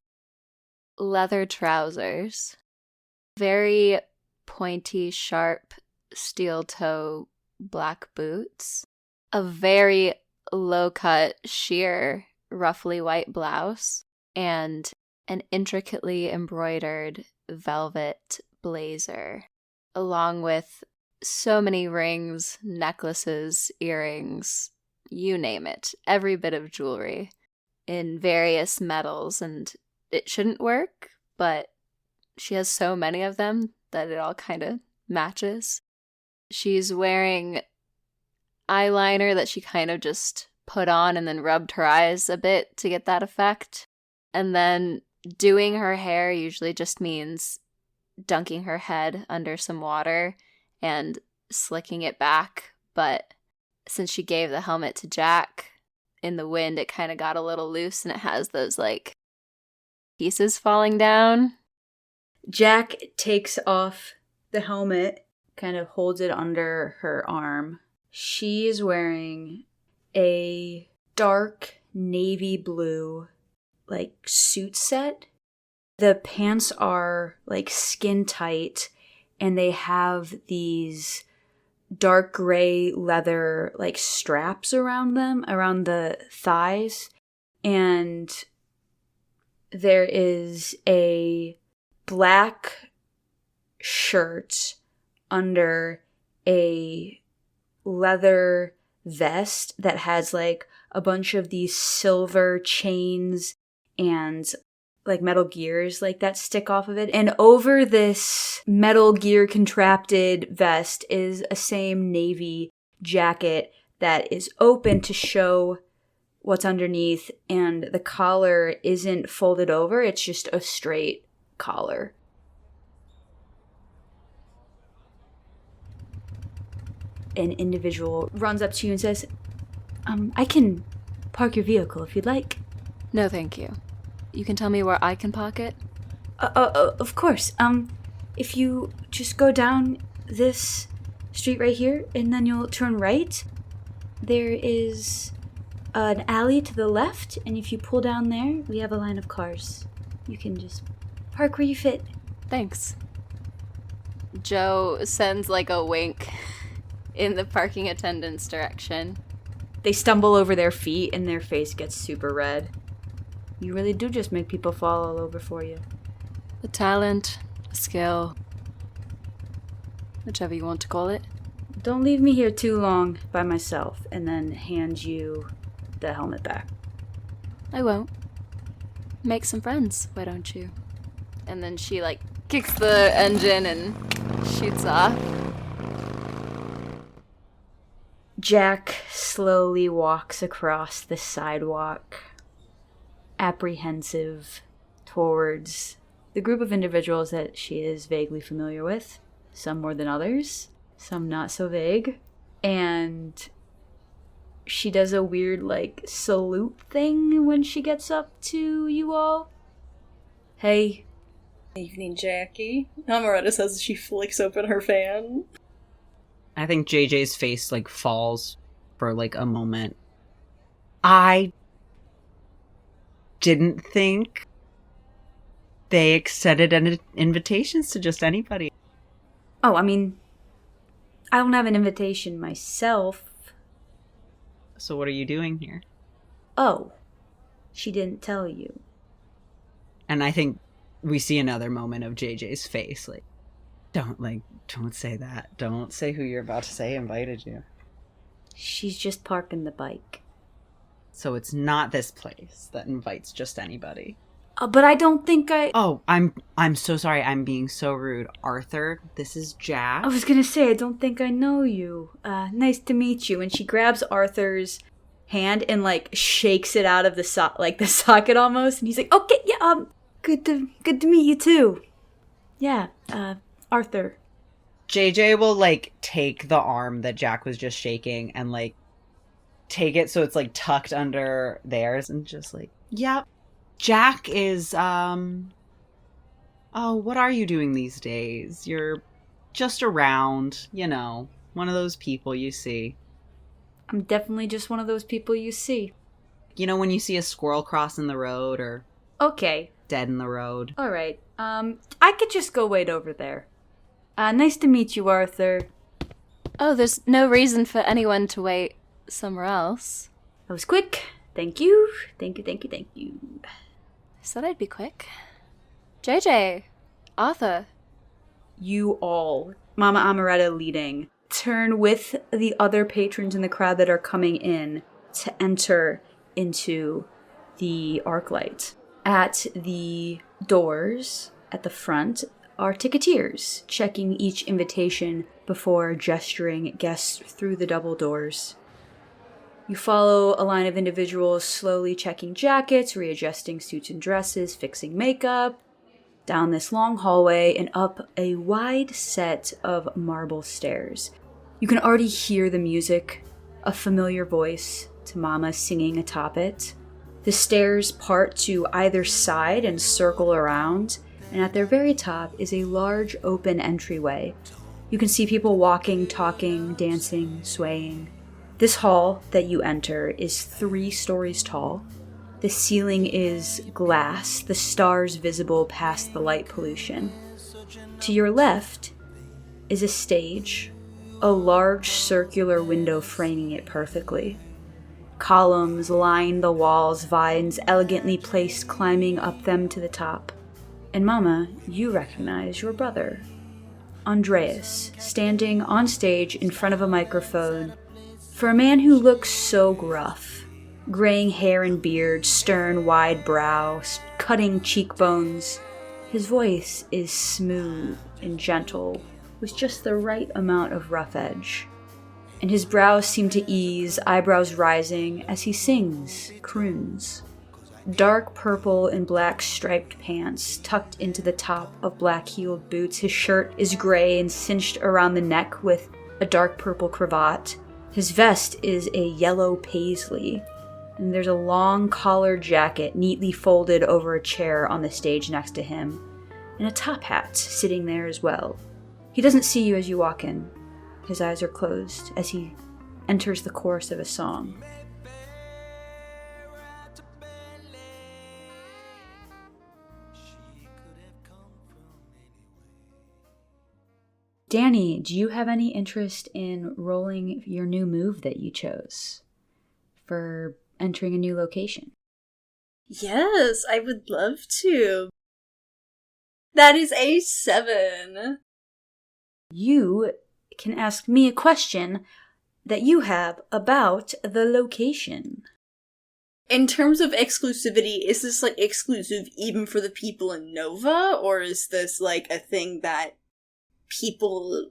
leather trousers, very pointy, sharp, steel-toe black boots, a very low-cut, sheer, roughly white blouse, and an intricately embroidered velvet blazer, along with so many rings, necklaces, earrings, you name it, every bit of jewelry in various metals, and it shouldn't work, but she has so many of them that it all kind of matches. She's wearing eyeliner that she kind of just put on and then rubbed her eyes a bit to get that effect. And then doing her hair usually just means dunking her head under some water and slicking it back. But since she gave the helmet to Jack, in the wind it kind of got a little loose and it has those like pieces falling down. Jack takes off the helmet, kind of holds it under her arm. She is wearing a dark navy blue, like, suit set. The pants are, like, skin tight, and they have these dark gray leather, like, straps around them, around the thighs. And there is a black shirt under a leather vest that has like a bunch of these silver chains and like metal gears like that stick off of it. And over this metal gear contrapted vest is a same navy jacket that is open to show what's underneath, and the collar isn't folded over, it's just a straight collar. An individual runs up to you and says, I can park your vehicle if you'd like. No, thank you. You can tell me where I can park it? Of course. If you just go down this street right here, and then you'll turn right, there is an alley to the left, and if you pull down there, we have a line of cars. You can just park where you fit. Thanks. Joe sends like a wink in the parking attendant's direction. They stumble over their feet and their face gets super red. You really do just make people fall all over for you. The talent, skill, whichever you want to call it. Don't leave me here too long by myself, and then hand you the helmet back. I won't. Make some friends, why don't you? And then she like kicks the engine and shoots off. Jack slowly walks across the sidewalk, apprehensive, towards the group of individuals that she is vaguely familiar with, some more than others, some not so vague, and she does a weird, like, salute thing when she gets up to you all. Hey. Evening, Jackie. Amoretta says as she flicks open her fan. I think JJ's face, like, falls for, like, a moment. I didn't think they extended invitations to just anybody. Oh, I mean, I don't have an invitation myself. So what are you doing here? Oh, she didn't tell you. And I think we see another moment of JJ's face, like, don't say that. Don't say who you're about to say invited you. She's just parking the bike. So it's not this place that invites just anybody. But I don't think I... Oh, I'm so sorry. I'm being so rude. Arthur, this is Jack. I was gonna say, I don't think I know you. Nice to meet you. And she grabs Arthur's hand and, like, shakes it out of the socket almost. And he's like, okay, yeah, good to meet you too. Yeah, Arthur. JJ will, like, take the arm that Jack was just shaking and, like, take it so it's, like, tucked under theirs and just, like, yep. Jack is, oh, what are you doing these days? You're just around, you know, one of those people you see. I'm definitely just one of those people you see. You know when you see a squirrel crossing the road or... Okay. Dead in the road. All right. I could just go wait over there. Nice to meet you, Arthur. Oh, there's no reason for anyone to wait somewhere else. That was quick. Thank you. Thank you. I said I'd be quick. JJ, Arthur. You all, Mama Amoretta leading, turn with the other patrons in the crowd that are coming in to enter into the Arclight. At the doors at the front are ticketeers, checking each invitation before gesturing guests through the double doors. You follow a line of individuals slowly checking jackets, readjusting suits and dresses, fixing makeup, down this long hallway and up a wide set of marble stairs. You can already hear the music, a familiar voice to Mama singing atop it. The stairs part to either side and circle around, and at their very top is a large open entryway. You can see people walking, talking, dancing, swaying. This hall that you enter is 3 stories tall. The ceiling is glass, the stars visible past the light pollution. To your left is a stage, a large circular window framing it perfectly. Columns line the walls, vines elegantly placed climbing up them to the top. And Mama, you recognize your brother, Andreas, standing on stage in front of a microphone. For a man who looks so gruff, graying hair and beard, stern, wide brow, cutting cheekbones, his voice is smooth and gentle, with just the right amount of rough edge. And his brows seem to ease, eyebrows rising, as he sings, croons. Dark purple and black striped pants tucked into the top of black-heeled boots. His shirt is gray and cinched around the neck with a dark purple cravat. His vest is a yellow paisley, and there's a long collared jacket neatly folded over a chair on the stage next to him, and a top hat sitting there as well. He doesn't see you as you walk in. His eyes are closed as he enters the chorus of a song. Danny, do you have any interest in rolling your new move that you chose for entering a new location? Yes, I would love to. That is a 7. You can ask me a question that you have about the location. In terms of exclusivity, is this, like, exclusive even for the people in Nova, or is this, like, a thing that people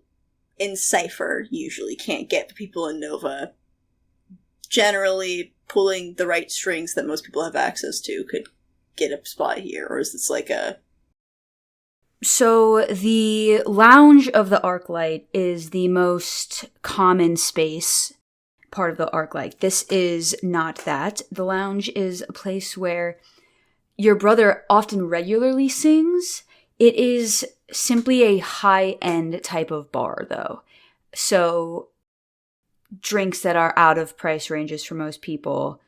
in Cypher usually can't get, but people in Nova generally pulling the right strings that most people have access to could get a spot here, or is this like a... So the lounge of the Arclight is the most common space part of the Arclight. This is not that. The lounge is a place where your brother often regularly sings. It is simply a high-end type of bar, though. So drinks that are out of price ranges for most people.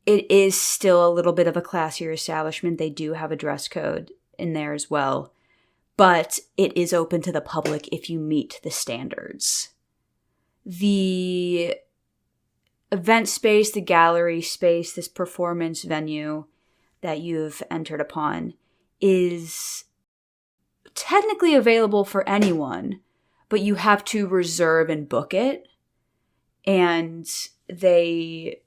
It is still a little bit of a classier establishment. They do have a dress code in there as well. But it is open to the public if you meet the standards. The event space, the gallery space, this performance venue that you've entered upon is technically available for anyone, but you have to reserve and book it. And they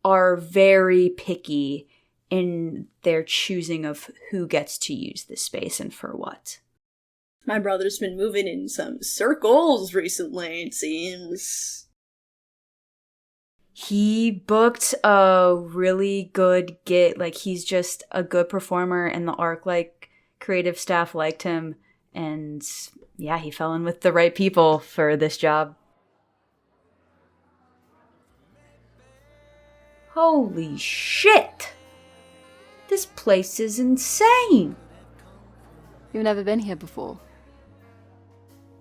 are very picky in their choosing of who gets to use this space and for what. My brother's been moving in some circles recently, it seems. He booked a really good gig. Like, he's just a good performer, and the Arclight creative staff liked him. And yeah, he fell in with the right people for this job. Holy shit! This place is insane! You've never been here before.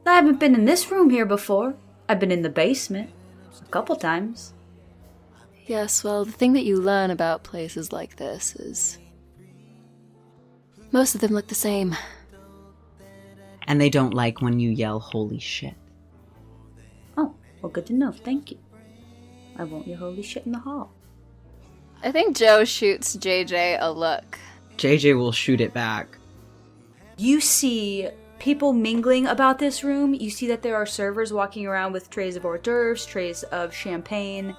I haven't been in this room here before. I've been in the basement a couple times. Yes, well, the thing that you learn about places like this is most of them look the same. And they don't like when you yell, holy shit. Oh, well, good to know. Thank you. I won't yell holy shit in the hall. I think Joe shoots JJ a look. JJ will shoot it back. You see people mingling about this room. You see that there are servers walking around with trays of hors d'oeuvres, trays of champagne.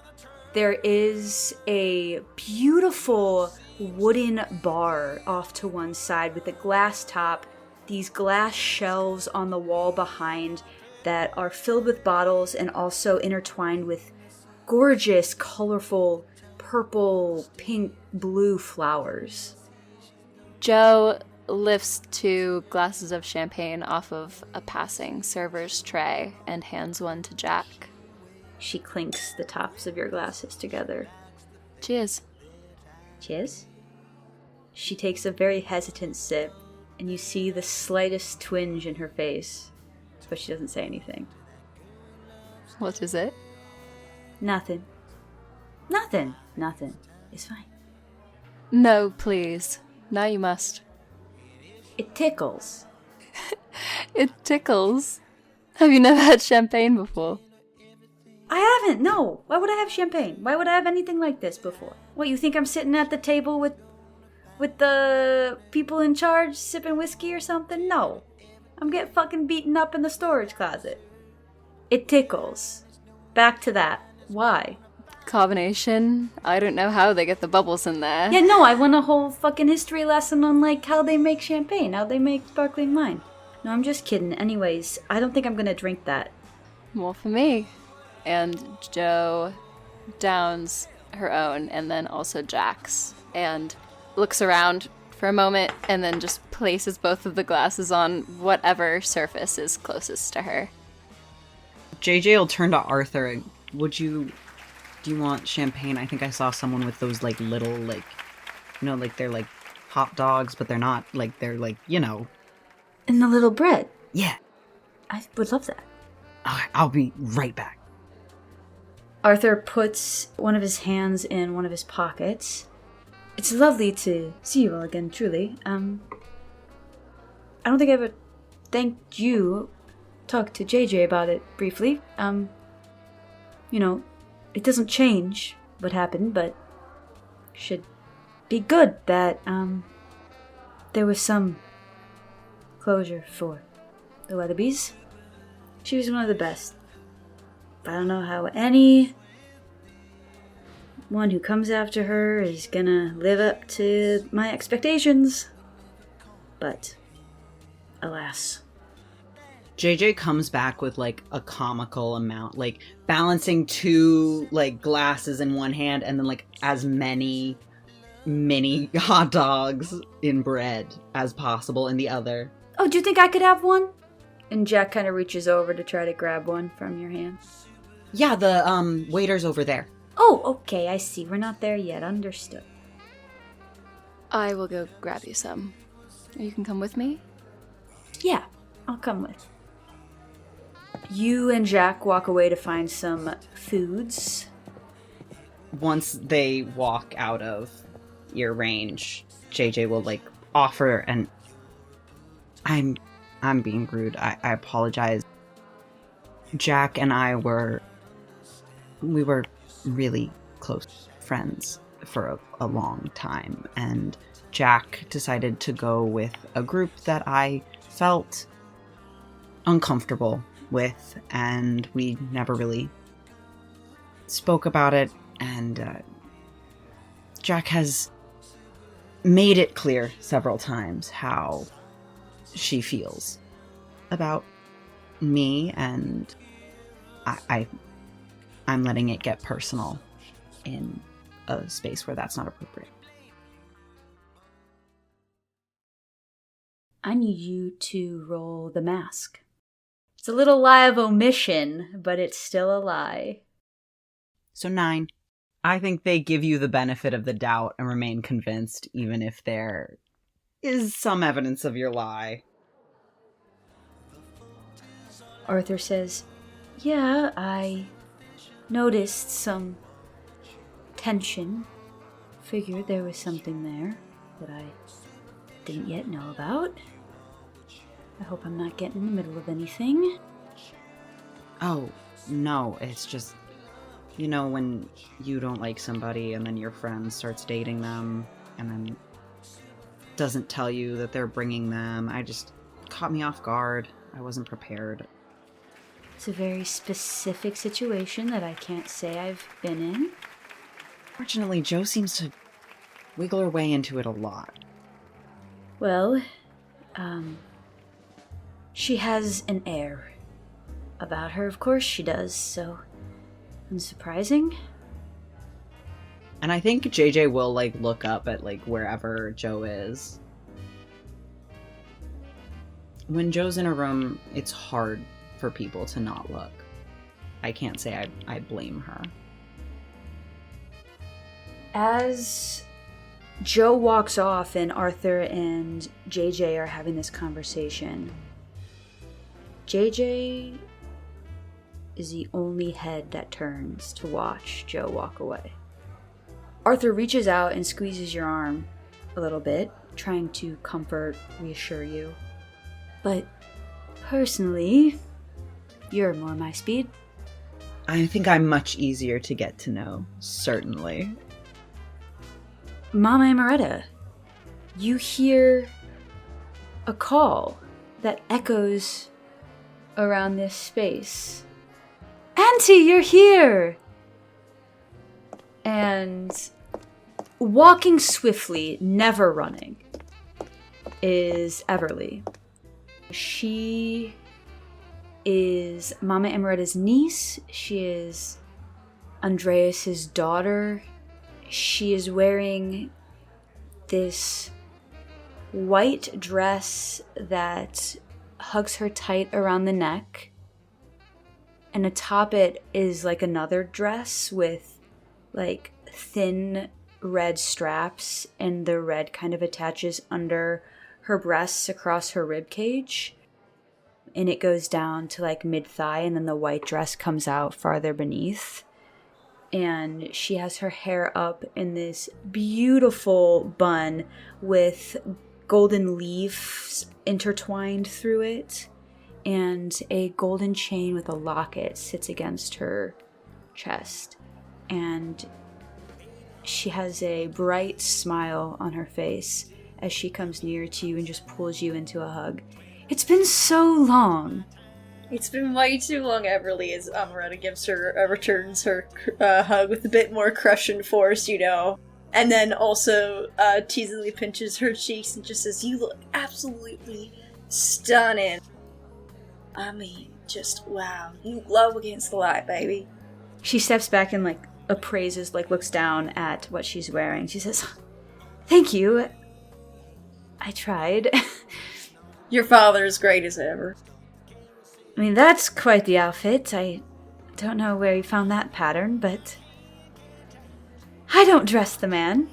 There is a beautiful wooden bar off to one side with a glass top, these glass shelves on the wall behind that are filled with bottles and also intertwined with gorgeous, colorful, purple, pink, blue flowers. Joe lifts 2 glasses of champagne off of a passing server's tray and hands one to Jack. She clinks the tops of your glasses together. Cheers. Cheers? She takes a very hesitant sip, and you see the slightest twinge in her face, but she doesn't say anything. What is it? Nothing. Nothing. Nothing. It's fine. No, please. Now you must. It tickles. It tickles. Have you never had champagne before? I haven't, no. Why would I have champagne? Why would I have anything like this before? What, you think I'm sitting at the table with the people in charge sipping whiskey or something? No. I'm getting fucking beaten up in the storage closet. It tickles. Back to that. Why? Carbonation. I don't know how they get the bubbles in there. Yeah, no, I want a whole fucking history lesson on, like, how they make champagne, how they make sparkling wine. No, I'm just kidding. Anyways, I don't think I'm gonna drink that. More for me. And Joe downs her own and then also Jack's and looks around for a moment and then just places both of the glasses on whatever surface is closest to her. JJ will turn to Arthur and, do you want champagne? I think I saw someone with those, like, little, like, you know, like, they're, like, hot dogs, but they're not, like, they're, like, you know. And the little bread. Yeah. I would love that. Okay, I'll be right back. Arthur puts one of his hands in one of his pockets. It's lovely to see you all again, truly. I don't think I ever thanked you. Talked to JJ about it briefly. You know, it doesn't change what happened, but should be good that, there was some closure for the Weatherbys. She was one of the best. I don't know how anyone who comes after her is gonna live up to my expectations. But, alas. JJ comes back with, like, a comical amount, like, balancing 2, like, glasses in one hand and then, like, as many mini hot dogs in bread as possible in the other. Oh, do you think I could have one? And Jack kind of reaches over to try to grab one from your hand. Yeah, the, waiter's over there. Oh, okay, I see. We're not there yet. Understood. I will go grab you some. You can come with me? Yeah, I'll come with. You and Jack walk away to find some foods. Once they walk out of ear range, JJ will, like, offer, and I'm being rude. I apologize. Jack and I were really close friends for a long time, and Jack decided to go with a group that I felt uncomfortable with, and we never really spoke about it, and Jack has made it clear several times how she feels about me, and I'm letting it get personal in a space where that's not appropriate. I need you to roll the mask. It's a little lie of omission, but it's still a lie. So 9. I think they give you the benefit of the doubt and remain convinced, even if there is some evidence of your lie. Arthur says, yeah, I noticed some tension. Figured there was something there that I didn't yet know about. I hope I'm not getting in the middle of anything. Oh, no, it's just, you know, when you don't like somebody and then your friend starts dating them and then doesn't tell you that they're bringing them. Caught me off guard. I wasn't prepared. It's a very specific situation that I can't say I've been in. Fortunately, Jo seems to wiggle her way into it a lot. Well, she has an air about her, of course she does, so unsurprising. And I think JJ will, look up at, wherever Jo is. When Jo's in a room, it's hard for people to not look. I can't say I blame her. As Jo walks off and Arthur and JJ are having this conversation, JJ is the only head that turns to watch Jo walk away. Arthur reaches out and squeezes your arm a little bit, trying to comfort, reassure you. But personally, you're more my speed. I think I'm much easier to get to know, certainly. Mama Amoretta, you hear a call that echoes around this space. Auntie, you're here! And walking swiftly, never running, is Everly. She is Mama Amoretta's niece. She is Andreas's daughter. She is wearing this white dress that hugs her tight around the neck. And atop it is another dress with thin red straps, and the red kind of attaches under her breasts across her rib cage. And it goes down to mid-thigh, and then the white dress comes out farther beneath. And she has her hair up in this beautiful bun with golden leaves intertwined through it. And a golden chain with a locket sits against her chest. And she has a bright smile on her face as she comes near to you and just pulls you into a hug. It's been so long. It's been way too long, Everly, as Amoretta gives her, returns her hug with a bit more crushing force, And then also teasingly pinches her cheeks and just says, "You look absolutely stunning. I mean, just wow. You glow against the light, baby." She steps back and appraises, looks down at what she's wearing. She says, "Thank you. I tried." Your father is great as ever. I mean, that's quite the outfit. I don't know where you found that pattern, but I don't dress the man.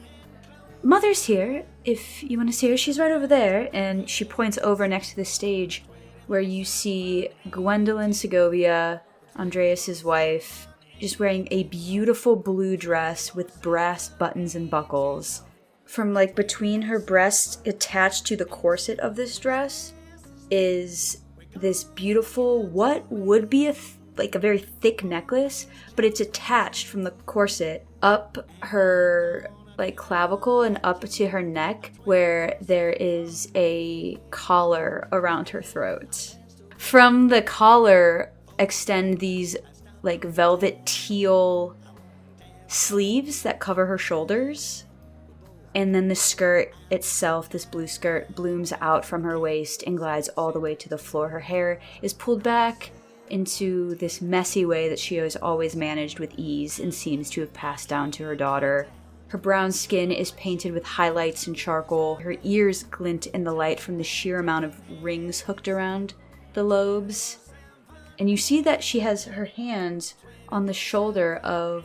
Mother's here, if you want to see her. She's right over there. And she points over next to the stage where you see Gwendolyn Segovia, Andreas's wife, just wearing a beautiful blue dress with brass buttons and buckles. From between her breasts, attached to the corset of this dress, is this beautiful, what would be a very thick necklace, but it's attached from the corset up her clavicle and up to her neck, where there is a collar around her throat. From the collar extend these velvet teal sleeves that cover her shoulders. And then the skirt itself, this blue skirt, blooms out from her waist and glides all the way to the floor. Her hair is pulled back into this messy way that she has always managed with ease and seems to have passed down to her daughter. Her brown skin is painted with highlights and charcoal. Her ears glint in the light from the sheer amount of rings hooked around the lobes. And you see that she has her hand on the shoulder of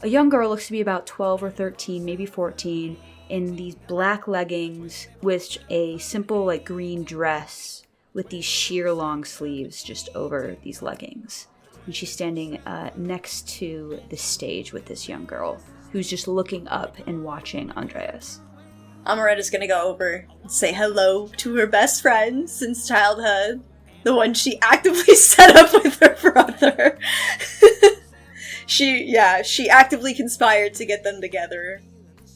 a young girl, looks to be about 12 or 13, maybe 14, in these black leggings with a simple like green dress with these sheer long sleeves just over these leggings. And she's standing next to the stage with this young girl who's just looking up and watching Andreas. Amoretta's gonna go over and say hello to her best friend since childhood. The one she actively set up with her brother. She actively conspired to get them together.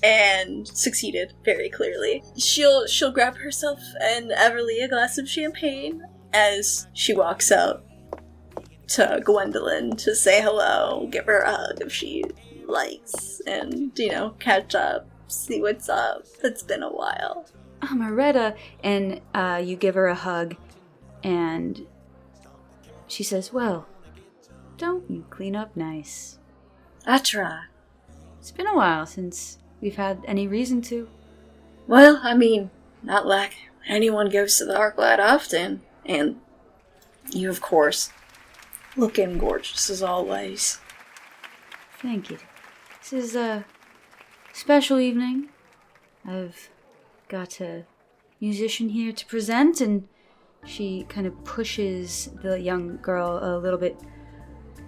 And succeeded, very clearly. She'll grab herself and Everly a glass of champagne as she walks out to Gwendolyn to say hello, give her a hug if she likes, and, catch up, see what's up. It's been a while. Amoretta, and you give her a hug, and she says, well, don't you clean up nice? I try. It's been a while since we've had any reason to. Well, I mean, not like anyone goes to the Arclight often. And you, of course, looking gorgeous as always. Thank you. This is a special evening. I've got a musician here to present, and she kind of pushes the young girl a little bit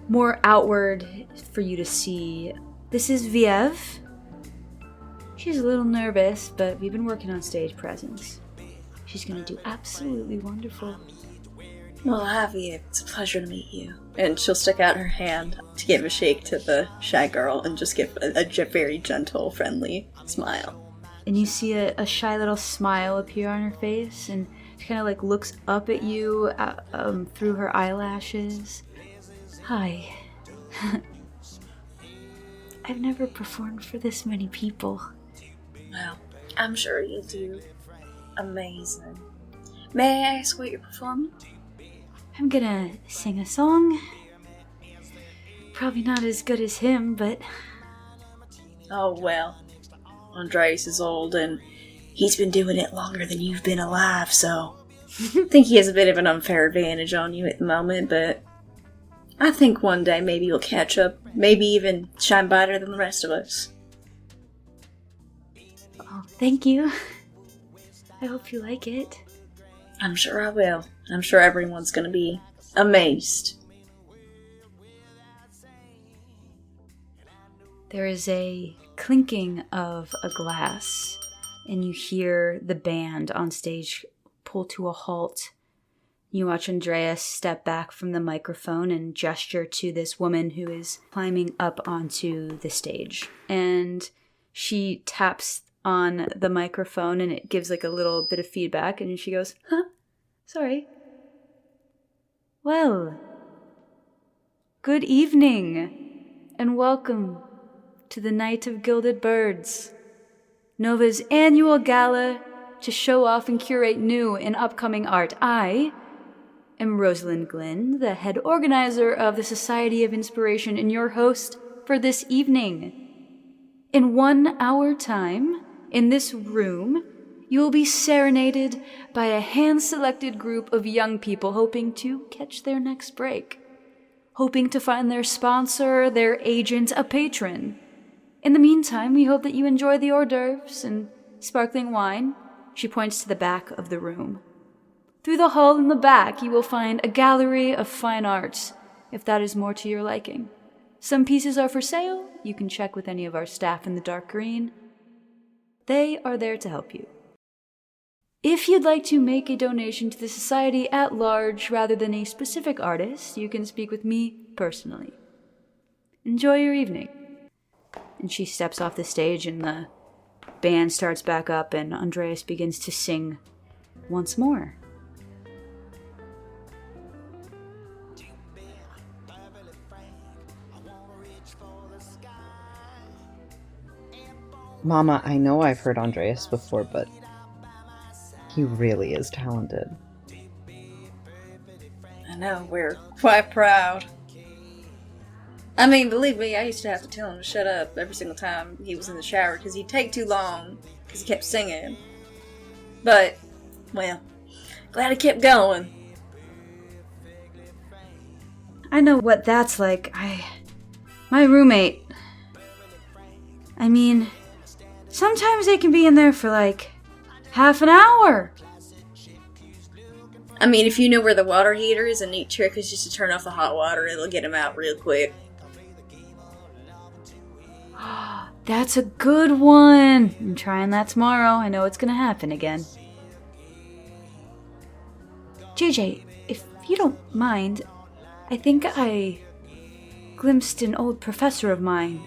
more outward for you to see. This is Viev. She's a little nervous, but we've been working on stage presence. She's gonna do absolutely wonderful. Well, Javi, it's a pleasure to meet you. And she'll stick out her hand to give a shake to the shy girl and just give a very gentle, friendly smile. And you see a shy little smile appear on her face, and she kind of like looks up at you through her eyelashes. Hi. I've never performed for this many people. Well, I'm sure you'll do amazing. May I ask what you're performing? I'm gonna sing a song. Probably not as good as him, but... Oh, well. Andreas is old, and he's been doing it longer than you've been alive, so... I think he has a bit of an unfair advantage on you at the moment, but... I think one day maybe you'll catch up. Maybe even shine brighter than the rest of us. Oh, thank you. I hope you like it. I'm sure I will. I'm sure everyone's gonna be amazed. There is a clinking of a glass, and you hear the band on stage pull to a halt. You watch Andreas step back from the microphone and gesture to this woman who is climbing up onto the stage. And she taps on the microphone, and it gives like a little bit of feedback, and she goes, huh? Sorry. Well, good evening, and welcome to the Night of Gilded Birds, Nova's annual gala to show off and curate new and upcoming art. I am Rosalind Glynn, the head organizer of the Society of Inspiration and your host for this evening. In 1 hour time, in this room, you will be serenaded by a hand-selected group of young people hoping to catch their next break, hoping to find their sponsor, their agent, a patron. In the meantime, we hope that you enjoy the hors d'oeuvres and sparkling wine. She points to the back of the room. Through the hall in the back, you will find a gallery of fine arts, if that is more to your liking. Some pieces are for sale. You can check with any of our staff in the dark green. They are there to help you. If you'd like to make a donation to the society at large rather than a specific artist, you can speak with me personally. Enjoy your evening. And she steps off the stage, and the band starts back up, and Andreas begins to sing once more. Mama, I know I've heard Andreas before, but he really is talented. I know, we're quite proud. I mean, believe me, I used to have to tell him to shut up every single time he was in the shower because he'd take too long because he kept singing. But, well, glad he kept going. I know what that's like. My roommate. I mean, sometimes they can be in there for like half an hour. I mean, if you know where the water heater is, a neat trick is just to turn off the hot water. It'll get him out real quick. That's a good one. I'm trying that tomorrow. I know it's gonna happen again. JJ, if you don't mind, I think I glimpsed an old professor of mine.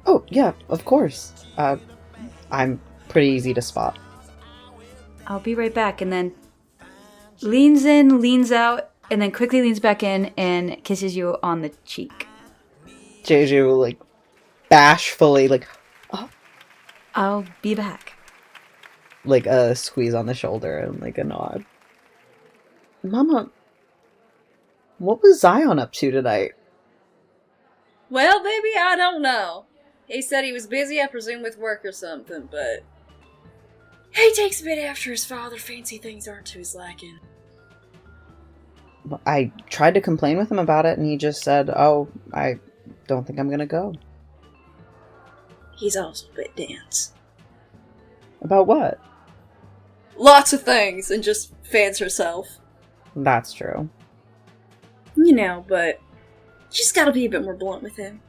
Oh, yeah, of course. I'm pretty easy to spot. I'll be right back, and then leans in, leans out, and then quickly leans back in and kisses you on the cheek. JJ will, like, bashfully, like, oh. I'll be back. Like a squeeze on the shoulder and, like, a nod. Mama, what was Zion up to tonight? Well, baby, I don't know. He said he was busy, I presume with work or something, but he takes a bit after his father. Fancy things aren't to his liking. I tried to complain with him about it, and he just said, oh, I don't think I'm gonna go. He's also a bit dense. About what? Lots of things, and just fans herself. That's true. You know, but you just gotta be a bit more blunt with him.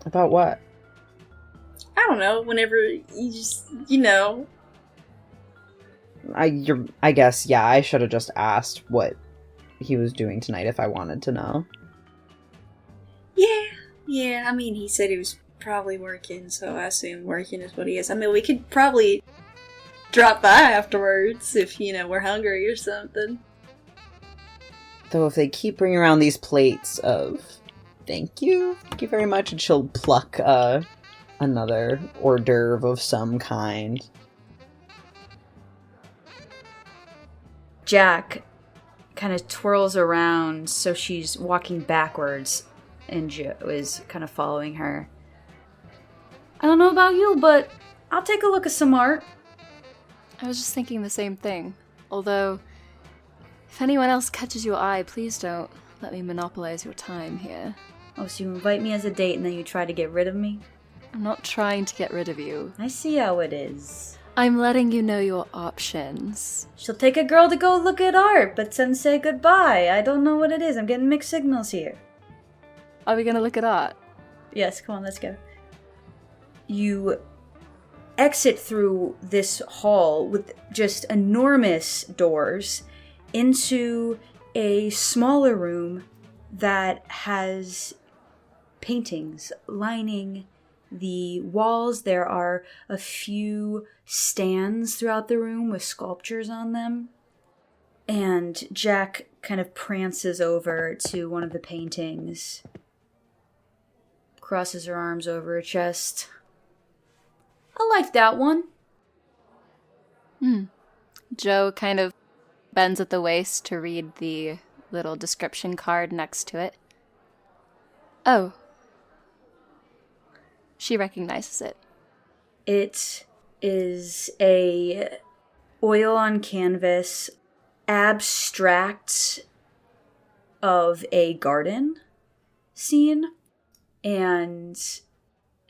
About what? I don't know, whenever you just, you know. I guess, yeah, I should have just asked what he was doing tonight if I wanted to know. Yeah, I mean, he said he was probably working, so I assume working is what he is. I mean, we could probably drop by afterwards if, you know, we're hungry or something. Though if they keep bringing around these plates of thank you very much, and she'll pluck another hors d'oeuvre of some kind. Jack kind of twirls around, so she's walking backwards, and Joe is kind of following her. I don't know about you, but I'll take a look at some art. I was just thinking the same thing. Although, if anyone else catches your eye, please don't let me monopolize your time here. Oh, so you invite me as a date and then you try to get rid of me? I'm not trying to get rid of you. I see how it is. I'm letting you know your options. She'll take a girl to go look at art, but then say goodbye. I don't know what it is. I'm getting mixed signals here. Are we gonna look at art? Yes, come on, let's go. You exit through this hall with just enormous doors into a smaller room that has paintings lining the walls. There are a few stands throughout the room with sculptures on them. And Jack kind of prances over to one of the paintings, crosses her arms over her chest. I like that one. Joe kind of bends at the waist to read the little description card next to it. Oh. She recognizes it. It is a oil on canvas abstract of a garden scene. And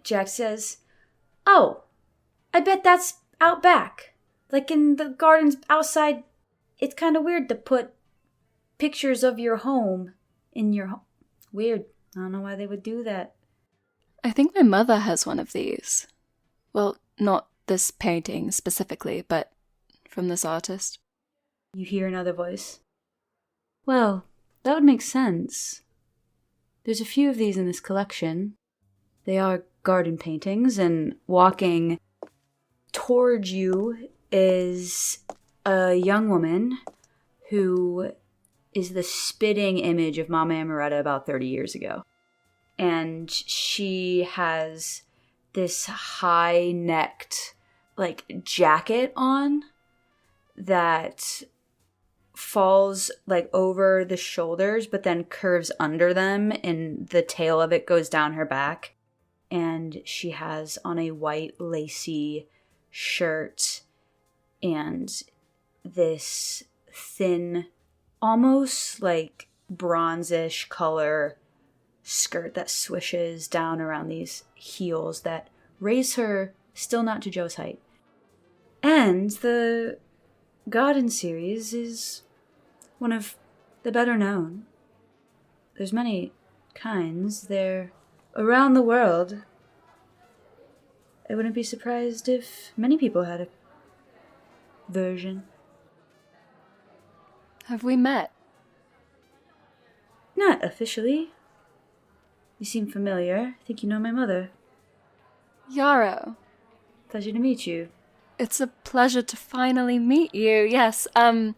Jack says, "Oh, I bet that's out back. Like in the gardens outside, it's kind of weird to put pictures of your home in your home. Weird. I don't know why they would do that." I think my mother has one of these. Well, not this painting specifically, but from this artist. You hear another voice. Well, that would make sense. There's a few of these in this collection. They are garden paintings, and walking towards you is a young woman who is the spitting image of Mama Amoretta about 30 years ago. And she has this high-necked, like, jacket on that falls, like, over the shoulders, but then curves under them, and the tail of it goes down her back. And she has on a white lacy shirt and this thin, almost like bronzish color skirt that swishes down around these heels that raise her still not to Joe's height. And the Garden series is one of the better known. There's many kinds. They're around the world. I wouldn't be surprised if many people had a version. Have we met? Not officially. You seem familiar. I think you know my mother. Yarrow. Pleasure to meet you. It's a pleasure to finally meet you. Yes, I'm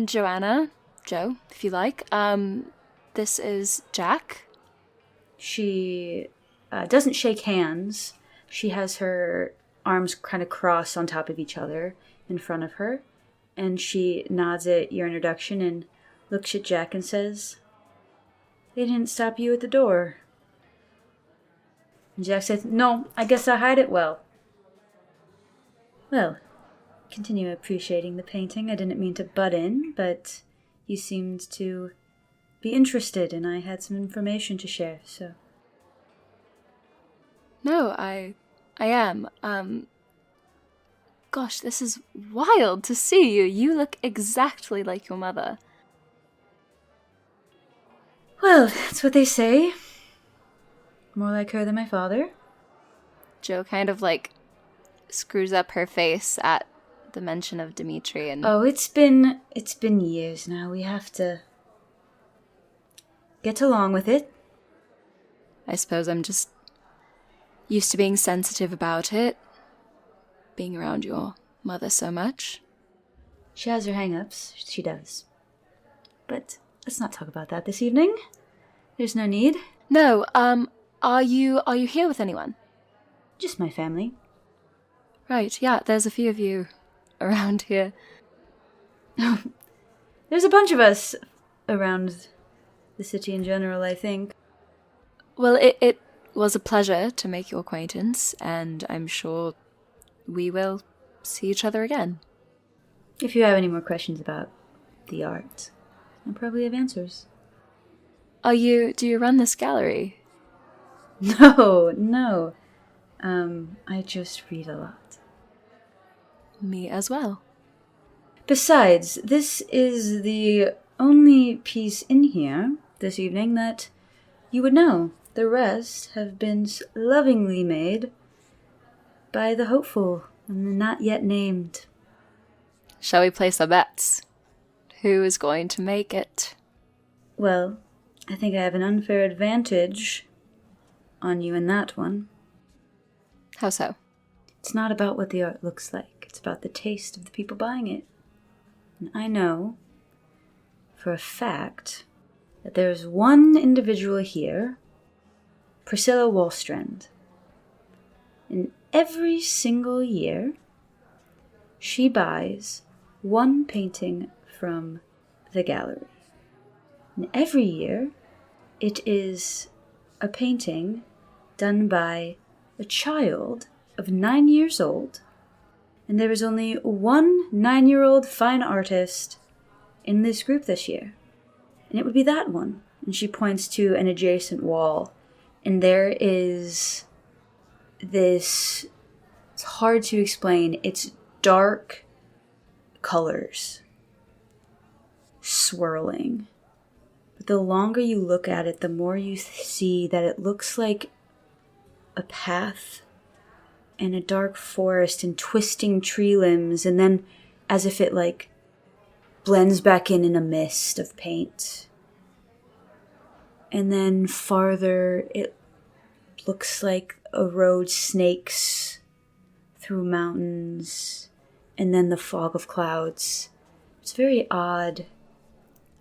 Joanna. Joe, if you like. This is Jack. She doesn't shake hands. She has her arms kind of crossed on top of each other in front of her. And she nods at your introduction and looks at Jack and says, "They didn't stop you at the door." And Jack says, "No, I guess I hide it well." Well, continue appreciating the painting. I didn't mean to butt in, but you seemed to be interested, and I had some information to share, so. No, I am. Gosh, this is wild to see you. You look exactly like your mother. Well, that's what they say. More like her than my father. Joe kind of like screws up her face at the mention of Dimitri and Oh, it's been years now. We have to get along with it. I suppose I'm just used to being sensitive about it, being around your mother so much. She has her hang-ups. She does. But let's not talk about that this evening. There's no need. No, are you here with anyone? Just my family. Right, yeah, there's a few of you around here. There's a bunch of us around the city in general, I think. Well, it was a pleasure to make your acquaintance, and I'm sure we will see each other again. If you have any more questions about the art, I probably have answers. Do you run this gallery? No. I just read a lot. Me as well. Besides, this is the only piece in here this evening that you would know. The rest have been lovingly made by the hopeful and the not yet named. Shall we place our bets? Who is going to make it? Well, I think I have an unfair advantage on you in that one. How so? It's not about what the art looks like. It's about the taste of the people buying it. And I know for a fact that there's one individual here, Priscilla Wallstrand. And every single year, she buys one painting from the gallery. And every year, it is a painting done by a child of 9 years old. And there is only one 9-year-old fine artist in this group this year. And it would be that one. And she points to an adjacent wall. And there is this, it's hard to explain, it's dark colors swirling. But the longer you look at it, the more you see that it looks like a path and a dark forest and twisting tree limbs, and then as if it like blends back in a mist of paint. And then farther, it looks like a road snakes through mountains, and then the fog of clouds. It's a very odd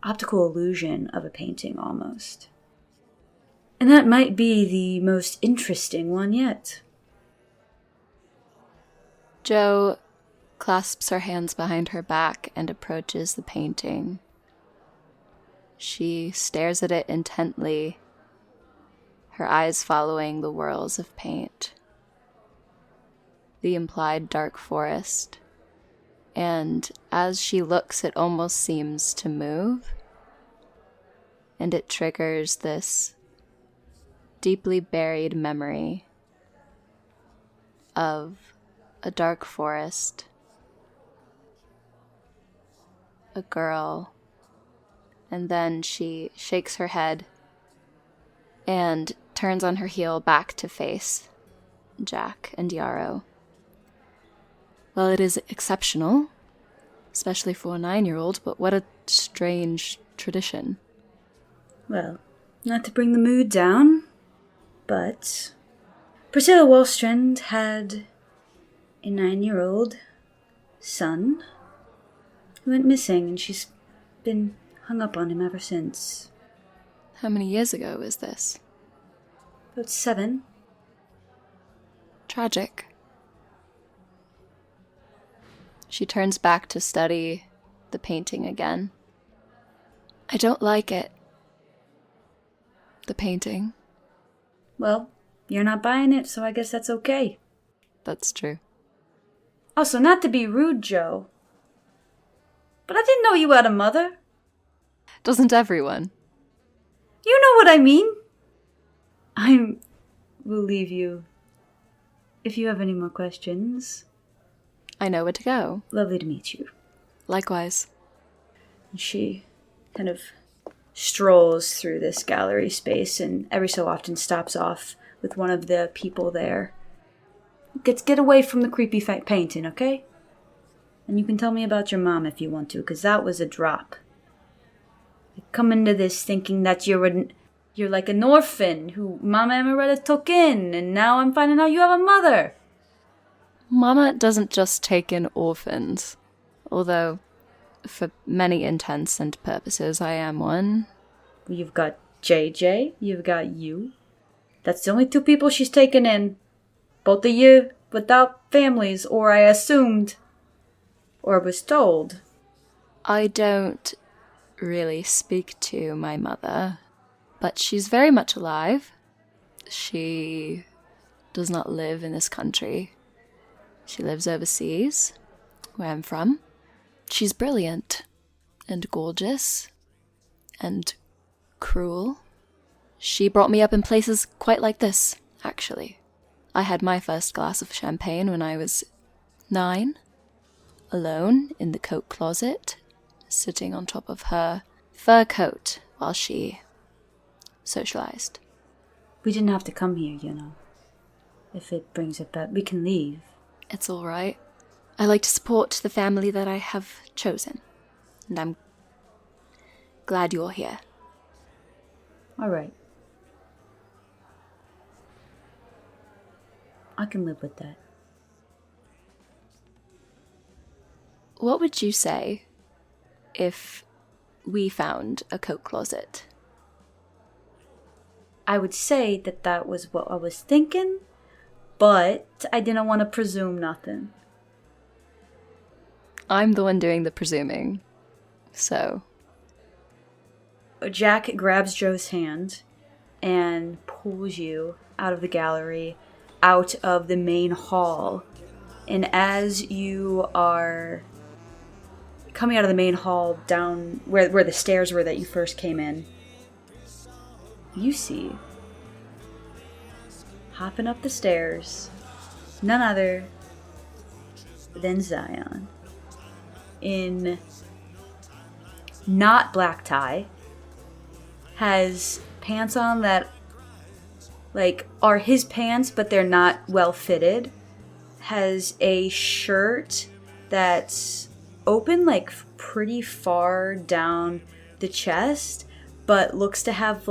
optical illusion of a painting almost. And that might be the most interesting one yet. Jo clasps her hands behind her back and approaches the painting. She stares at it intently, her eyes following the whirls of paint, the implied dark forest, and as she looks, it almost seems to move, and it triggers this deeply buried memory of a dark forest, a girl, and then she shakes her head and turns on her heel back to face Jack and Yarrow. Well, it is exceptional, especially for a 9-year-old, but what a strange tradition. Well, not to bring the mood down, but Priscilla Wallstrand had a 9-year-old son who went missing, and she's been hung up on him ever since. How many years ago was this? About 7. Tragic. She turns back to study the painting again. I don't like it. The painting. Well, you're not buying it, so I guess that's okay. That's true. Also, not to be rude, Jo, but I didn't know you had a mother. Doesn't everyone? You know what I mean. I will leave you if you have any more questions. I know where to go. Lovely to meet you. Likewise. And she kind of strolls through this gallery space and every so often stops off with one of the people there. Get away from the creepy painting, okay? And you can tell me about your mom if you want to, because that was a drop. You come into this thinking that you're like an orphan who Mama Amoretta took in, and now I'm finding out you have a mother. Mama doesn't just take in orphans, although for many intents and purposes I am one. You've got JJ, you've got you. That's the only 2 people she's taken in. Both of you without families, or I assumed, or was told. I don't really speak to my mother, but she's very much alive. She does not live in this country. She lives overseas, where I'm from. She's brilliant and gorgeous and cruel. She brought me up in places quite like this, actually. I had my first glass of champagne when I was 9, alone in the coat closet, sitting on top of her fur coat while she socialized. We didn't have to come here, you know. If it brings it back, we can leave. It's all right. I like to support the family that I have chosen, and I'm glad you're here. All right. I can live with that. What would you say if we found a coat closet? I would say that was what I was thinking, but I didn't want to presume nothing. I'm the one doing the presuming, so... Jack grabs Jo's hand and pulls you out of the gallery, out of the main hall. And as you are coming out of the main hall down where the stairs were that you first came in, you see, hopping up the stairs, none other than Zion. In not black tie, has pants on that are his pants, but they're not well fitted. Has a shirt that's open pretty far down the chest, but looks to have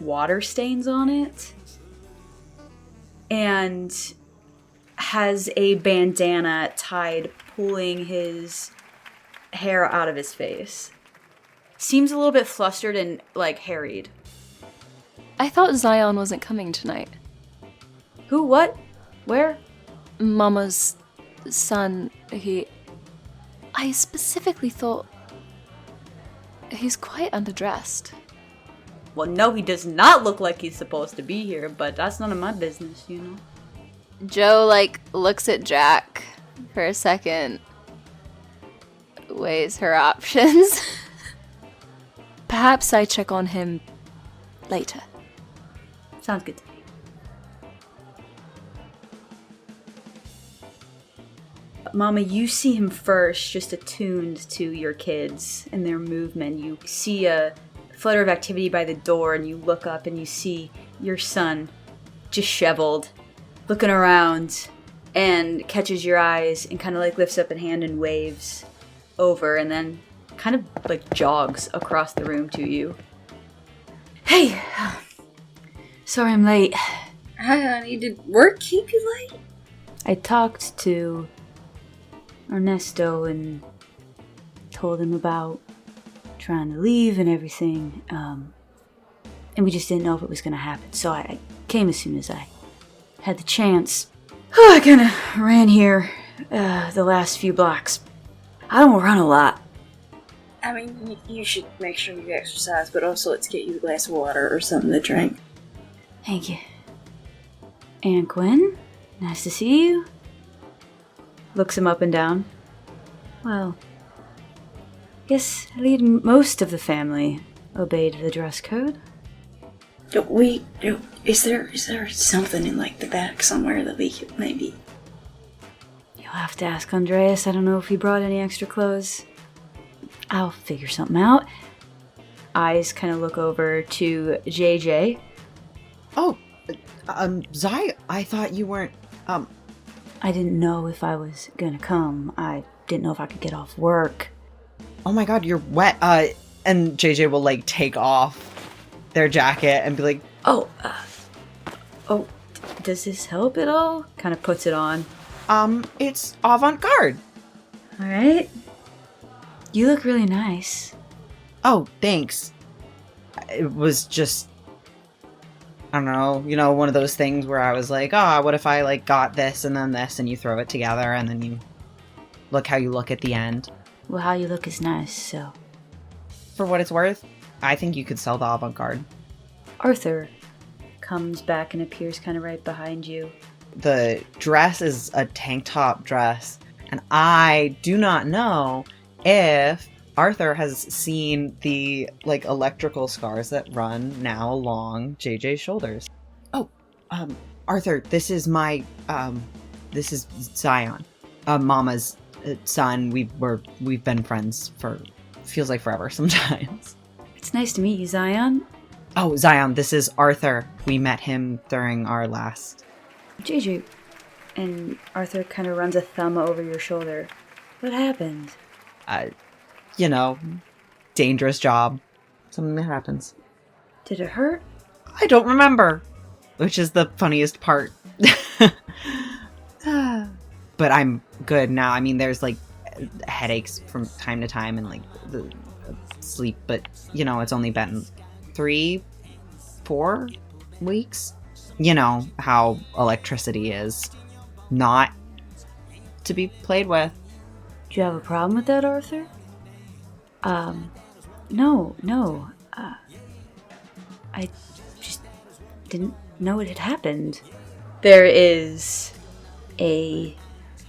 water stains on it. And has a bandana tied, pulling his hair out of his face. Seems a little bit flustered and harried. I thought Zion wasn't coming tonight. Who? What? Where? Mama's son, I specifically thought he's quite underdressed. Well, no, he does not look like he's supposed to be here, but that's none of my business, you know? Joe, looks at Jack for a second, weighs her options. Perhaps I check on him later. Sounds good to me. Mama, you see him first, just attuned to your kids and their movement. You see a flutter of activity by the door, and you look up and you see your son, disheveled, looking around, and catches your eyes and kind of lifts up a hand and waves over, and then kind of jogs across the room to you. Hey! Sorry I'm late. Hi, honey. Did work keep you late? I talked to Ernesto and told him about trying to leave and everything, and we just didn't know if it was going to happen, so I came as soon as I had the chance. I kind of ran here the last few blocks. I don't run a lot. I mean, you should make sure you exercise, but also let's get you a glass of water or something to drink. Thank you. Aunt Gwen, nice to see you. Looks him up and down. Well, guess I lead most of the family obeyed the dress code. Is there something in the back somewhere that we could maybe... You'll have to ask Andreas. I don't know if he brought any extra clothes. I'll figure something out. Eyes kind of look over to JJ. Oh, Zai, I thought you weren't, I didn't know if I was gonna come. I didn't know if I could get off work. Oh my god, you're wet. And JJ will, take off their jacket and be like, does this help at all? Kind of puts it on. It's avant-garde. Alright. You look really nice. Oh, thanks. It was just, I don't know, one of those things where I was like, what if I, got this and then this, and you throw it together, and then you look how you look at the end. Well, how you look is nice, so. For what it's worth, I think you could sell the avant-garde. Arthur comes back and appears kind of right behind you. The dress is a tank top dress, and I do not know if Arthur has seen the, electrical scars that run now along JJ's shoulders. Oh, Arthur, this is my, this is Zion, Mama's son. We've been friends for, feels like forever sometimes. It's nice to meet you, Zion. Oh, Zion, this is Arthur. We met him during our last... JJ. And Arthur kind of runs a thumb over your shoulder. What happened? Dangerous job. Something that happens. Did it hurt? I don't remember. Which is the funniest part. But I'm good now. I mean, there's headaches from time to time and the sleep, but it's only been 3-4 weeks. You know how electricity is. Not to be played with. Do you have a problem with that, Arthur? No. I just didn't know it had happened. There is a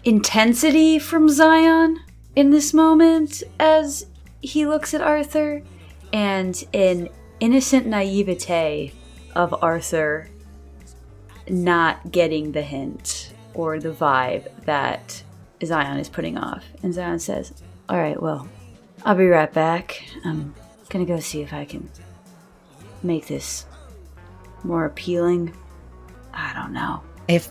intensity from Zion in this moment as he looks at Arthur, and an innocent naivete of Arthur not getting the hint or the vibe that Zion is putting off. And Zion says, all right, well, I'll be right back. I'm gonna go see if I can make this more appealing. I don't know. If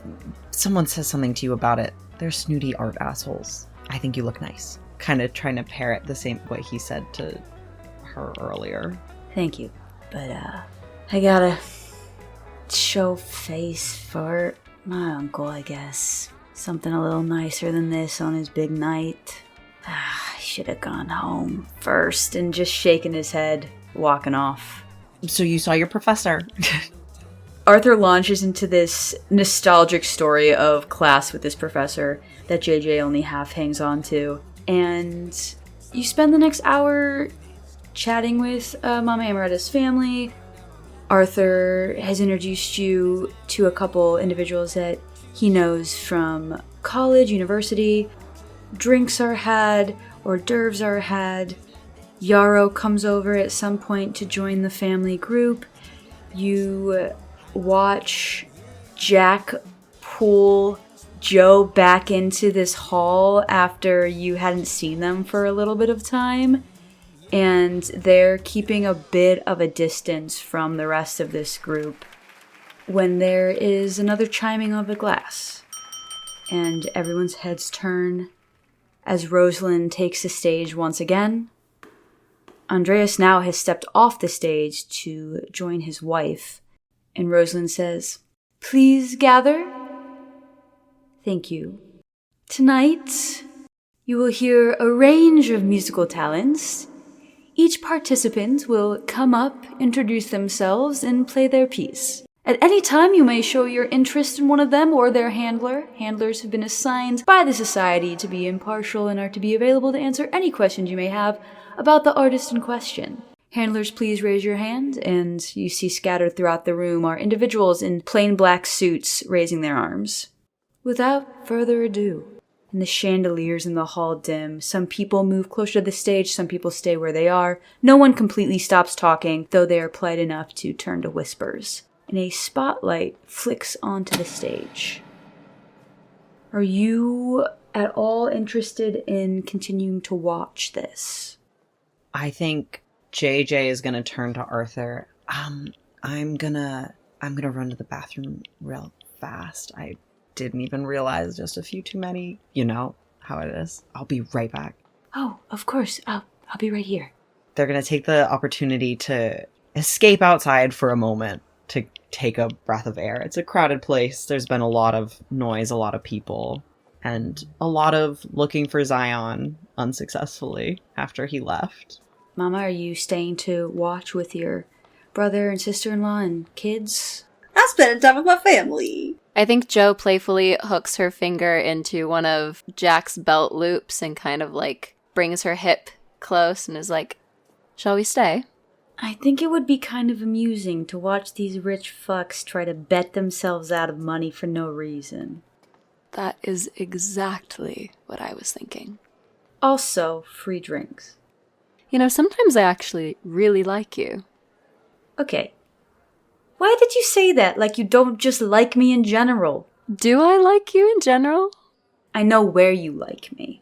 someone says something to you about it, they're snooty art assholes. I think you look nice. Kind of trying to parrot the same what he said to her earlier. Thank you. But, I gotta show face for my uncle, I guess. Something a little nicer than this on his big night. I should have gone home first, and just shaking his head, walking off. So you saw your professor. Arthur launches into this nostalgic story of class with this professor that JJ only half hangs on to. And you spend the next hour chatting with Mama Amoretta's family. Arthur has introduced you to a couple individuals that he knows from college, university. Drinks are had, hors d'oeuvres are had. Yarrow comes over at some point to join the family group. You watch Jack pull Joe back into this hall after you hadn't seen them for a little bit of time. And they're keeping a bit of a distance from the rest of this group when there is another chiming of a glass. And everyone's heads turn as Rosalind takes the stage once again. Andreas now has stepped off the stage to join his wife, and Rosalind says, "Please gather." Thank you. Tonight, you will hear a range of musical talents. Each participant will come up, introduce themselves, and play their piece. At any time, you may show your interest in one of them or their handler. Handlers have been assigned by the Society to be impartial and are to be available to answer any questions you may have about the artist in question. Handlers, please raise your hand, and you see scattered throughout the room are individuals in plain black suits raising their arms. Without further ado, and the chandeliers in the hall dim. Some people move closer to the stage, some people stay where they are. No one completely stops talking, though they are polite enough to turn to whispers. And a spotlight flicks onto the stage. Are you at all interested in continuing to watch this? I think JJ is gonna turn to Arthur. I'm gonna run to the bathroom real fast. I didn't even realize just a few too many. You know how it is. I'll be right back. Oh, of course. I'll be right here. They're gonna take the opportunity to escape outside for a moment to take a breath of air. It's a crowded place. There's been a lot of noise, a lot of people, and a lot of looking for Zion unsuccessfully after he left. Mama, are you staying to watch with your brother and sister-in-law and kids? I'm spending time with my family. I think Jo playfully hooks her finger into one of Jack's belt loops and kind of like brings her hip close and is like, "Shall we stay?" I think it would be kind of amusing to watch these rich fucks try to bet themselves out of money for no reason. That is exactly what I was thinking. Also, free drinks. You know, sometimes I actually really like you. Okay. Why did you say that? Like you don't just like me in general. Do I like you in general? I know where you like me.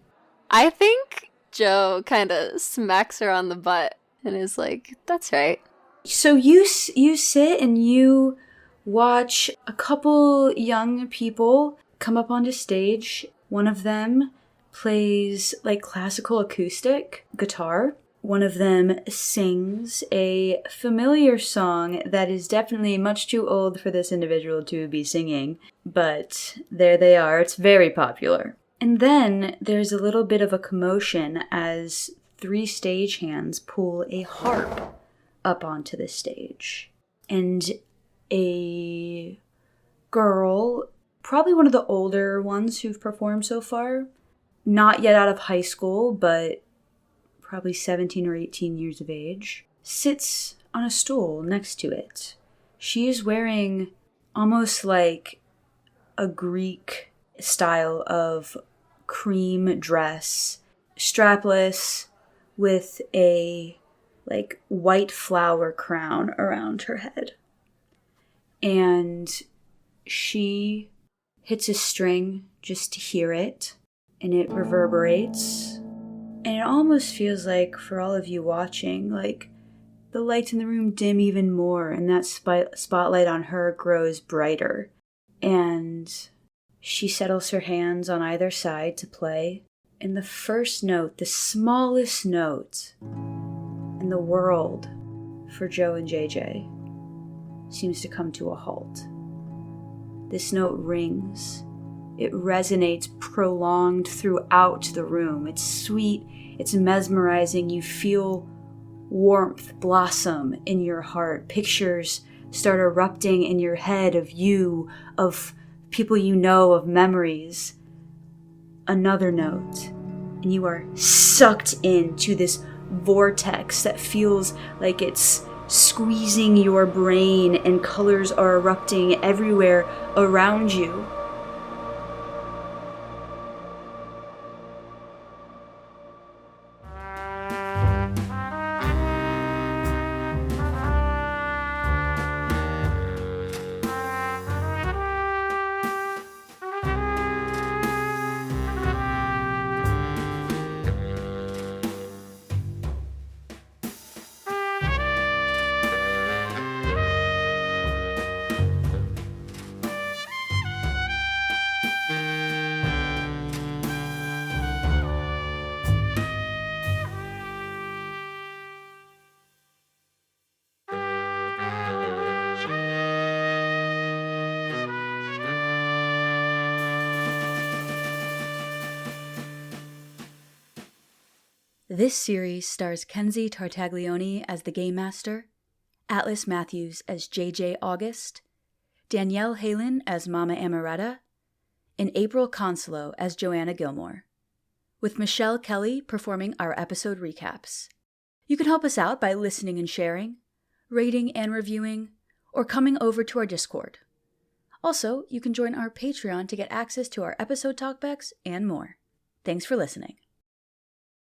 I think Jo kind of smacks her on the butt and is like, "That's right." So you sit and you watch a couple young people come up onto stage. One of them plays like classical acoustic guitar. One of them sings a familiar song that is definitely much too old for this individual to be singing, but there they are. It's very popular. And then there's a little bit of a commotion as 3 stagehands pull a harp up onto the stage. And a girl, probably one of the older ones who've performed so far, not yet out of high school, but probably 17 or 18 years of age, sits on a stool next to it. She is wearing almost like a Greek style of cream dress, strapless, with a like white flower crown around her head. And she hits a string just to hear it, and it reverberates. And it almost feels like, for all of you watching, like the lights in the room dim even more, and that spotlight on her grows brighter. And she settles her hands on either side to play. And the first note, the smallest note in the world for Jo and JJ, seems to come to a halt. This note rings. It resonates prolonged throughout the room. It's sweet, it's mesmerizing. You feel warmth blossom in your heart. Pictures start erupting in your head of you, of people you know, of memories. Another note, and you are sucked into this vortex that feels like it's squeezing your brain, and colors are erupting everywhere around you. This series stars Kenzie Tartaglione as the Game Master, Atlas Matthews as JJ August, Danielle Halen as Mama Amoretta, and April Consolo as Joanna Gilmore, with Michelle Kelly performing our episode recaps. You can help us out by listening and sharing, rating and reviewing, or coming over to our Discord. Also, you can join our Patreon to get access to our episode talkbacks and more. Thanks for listening.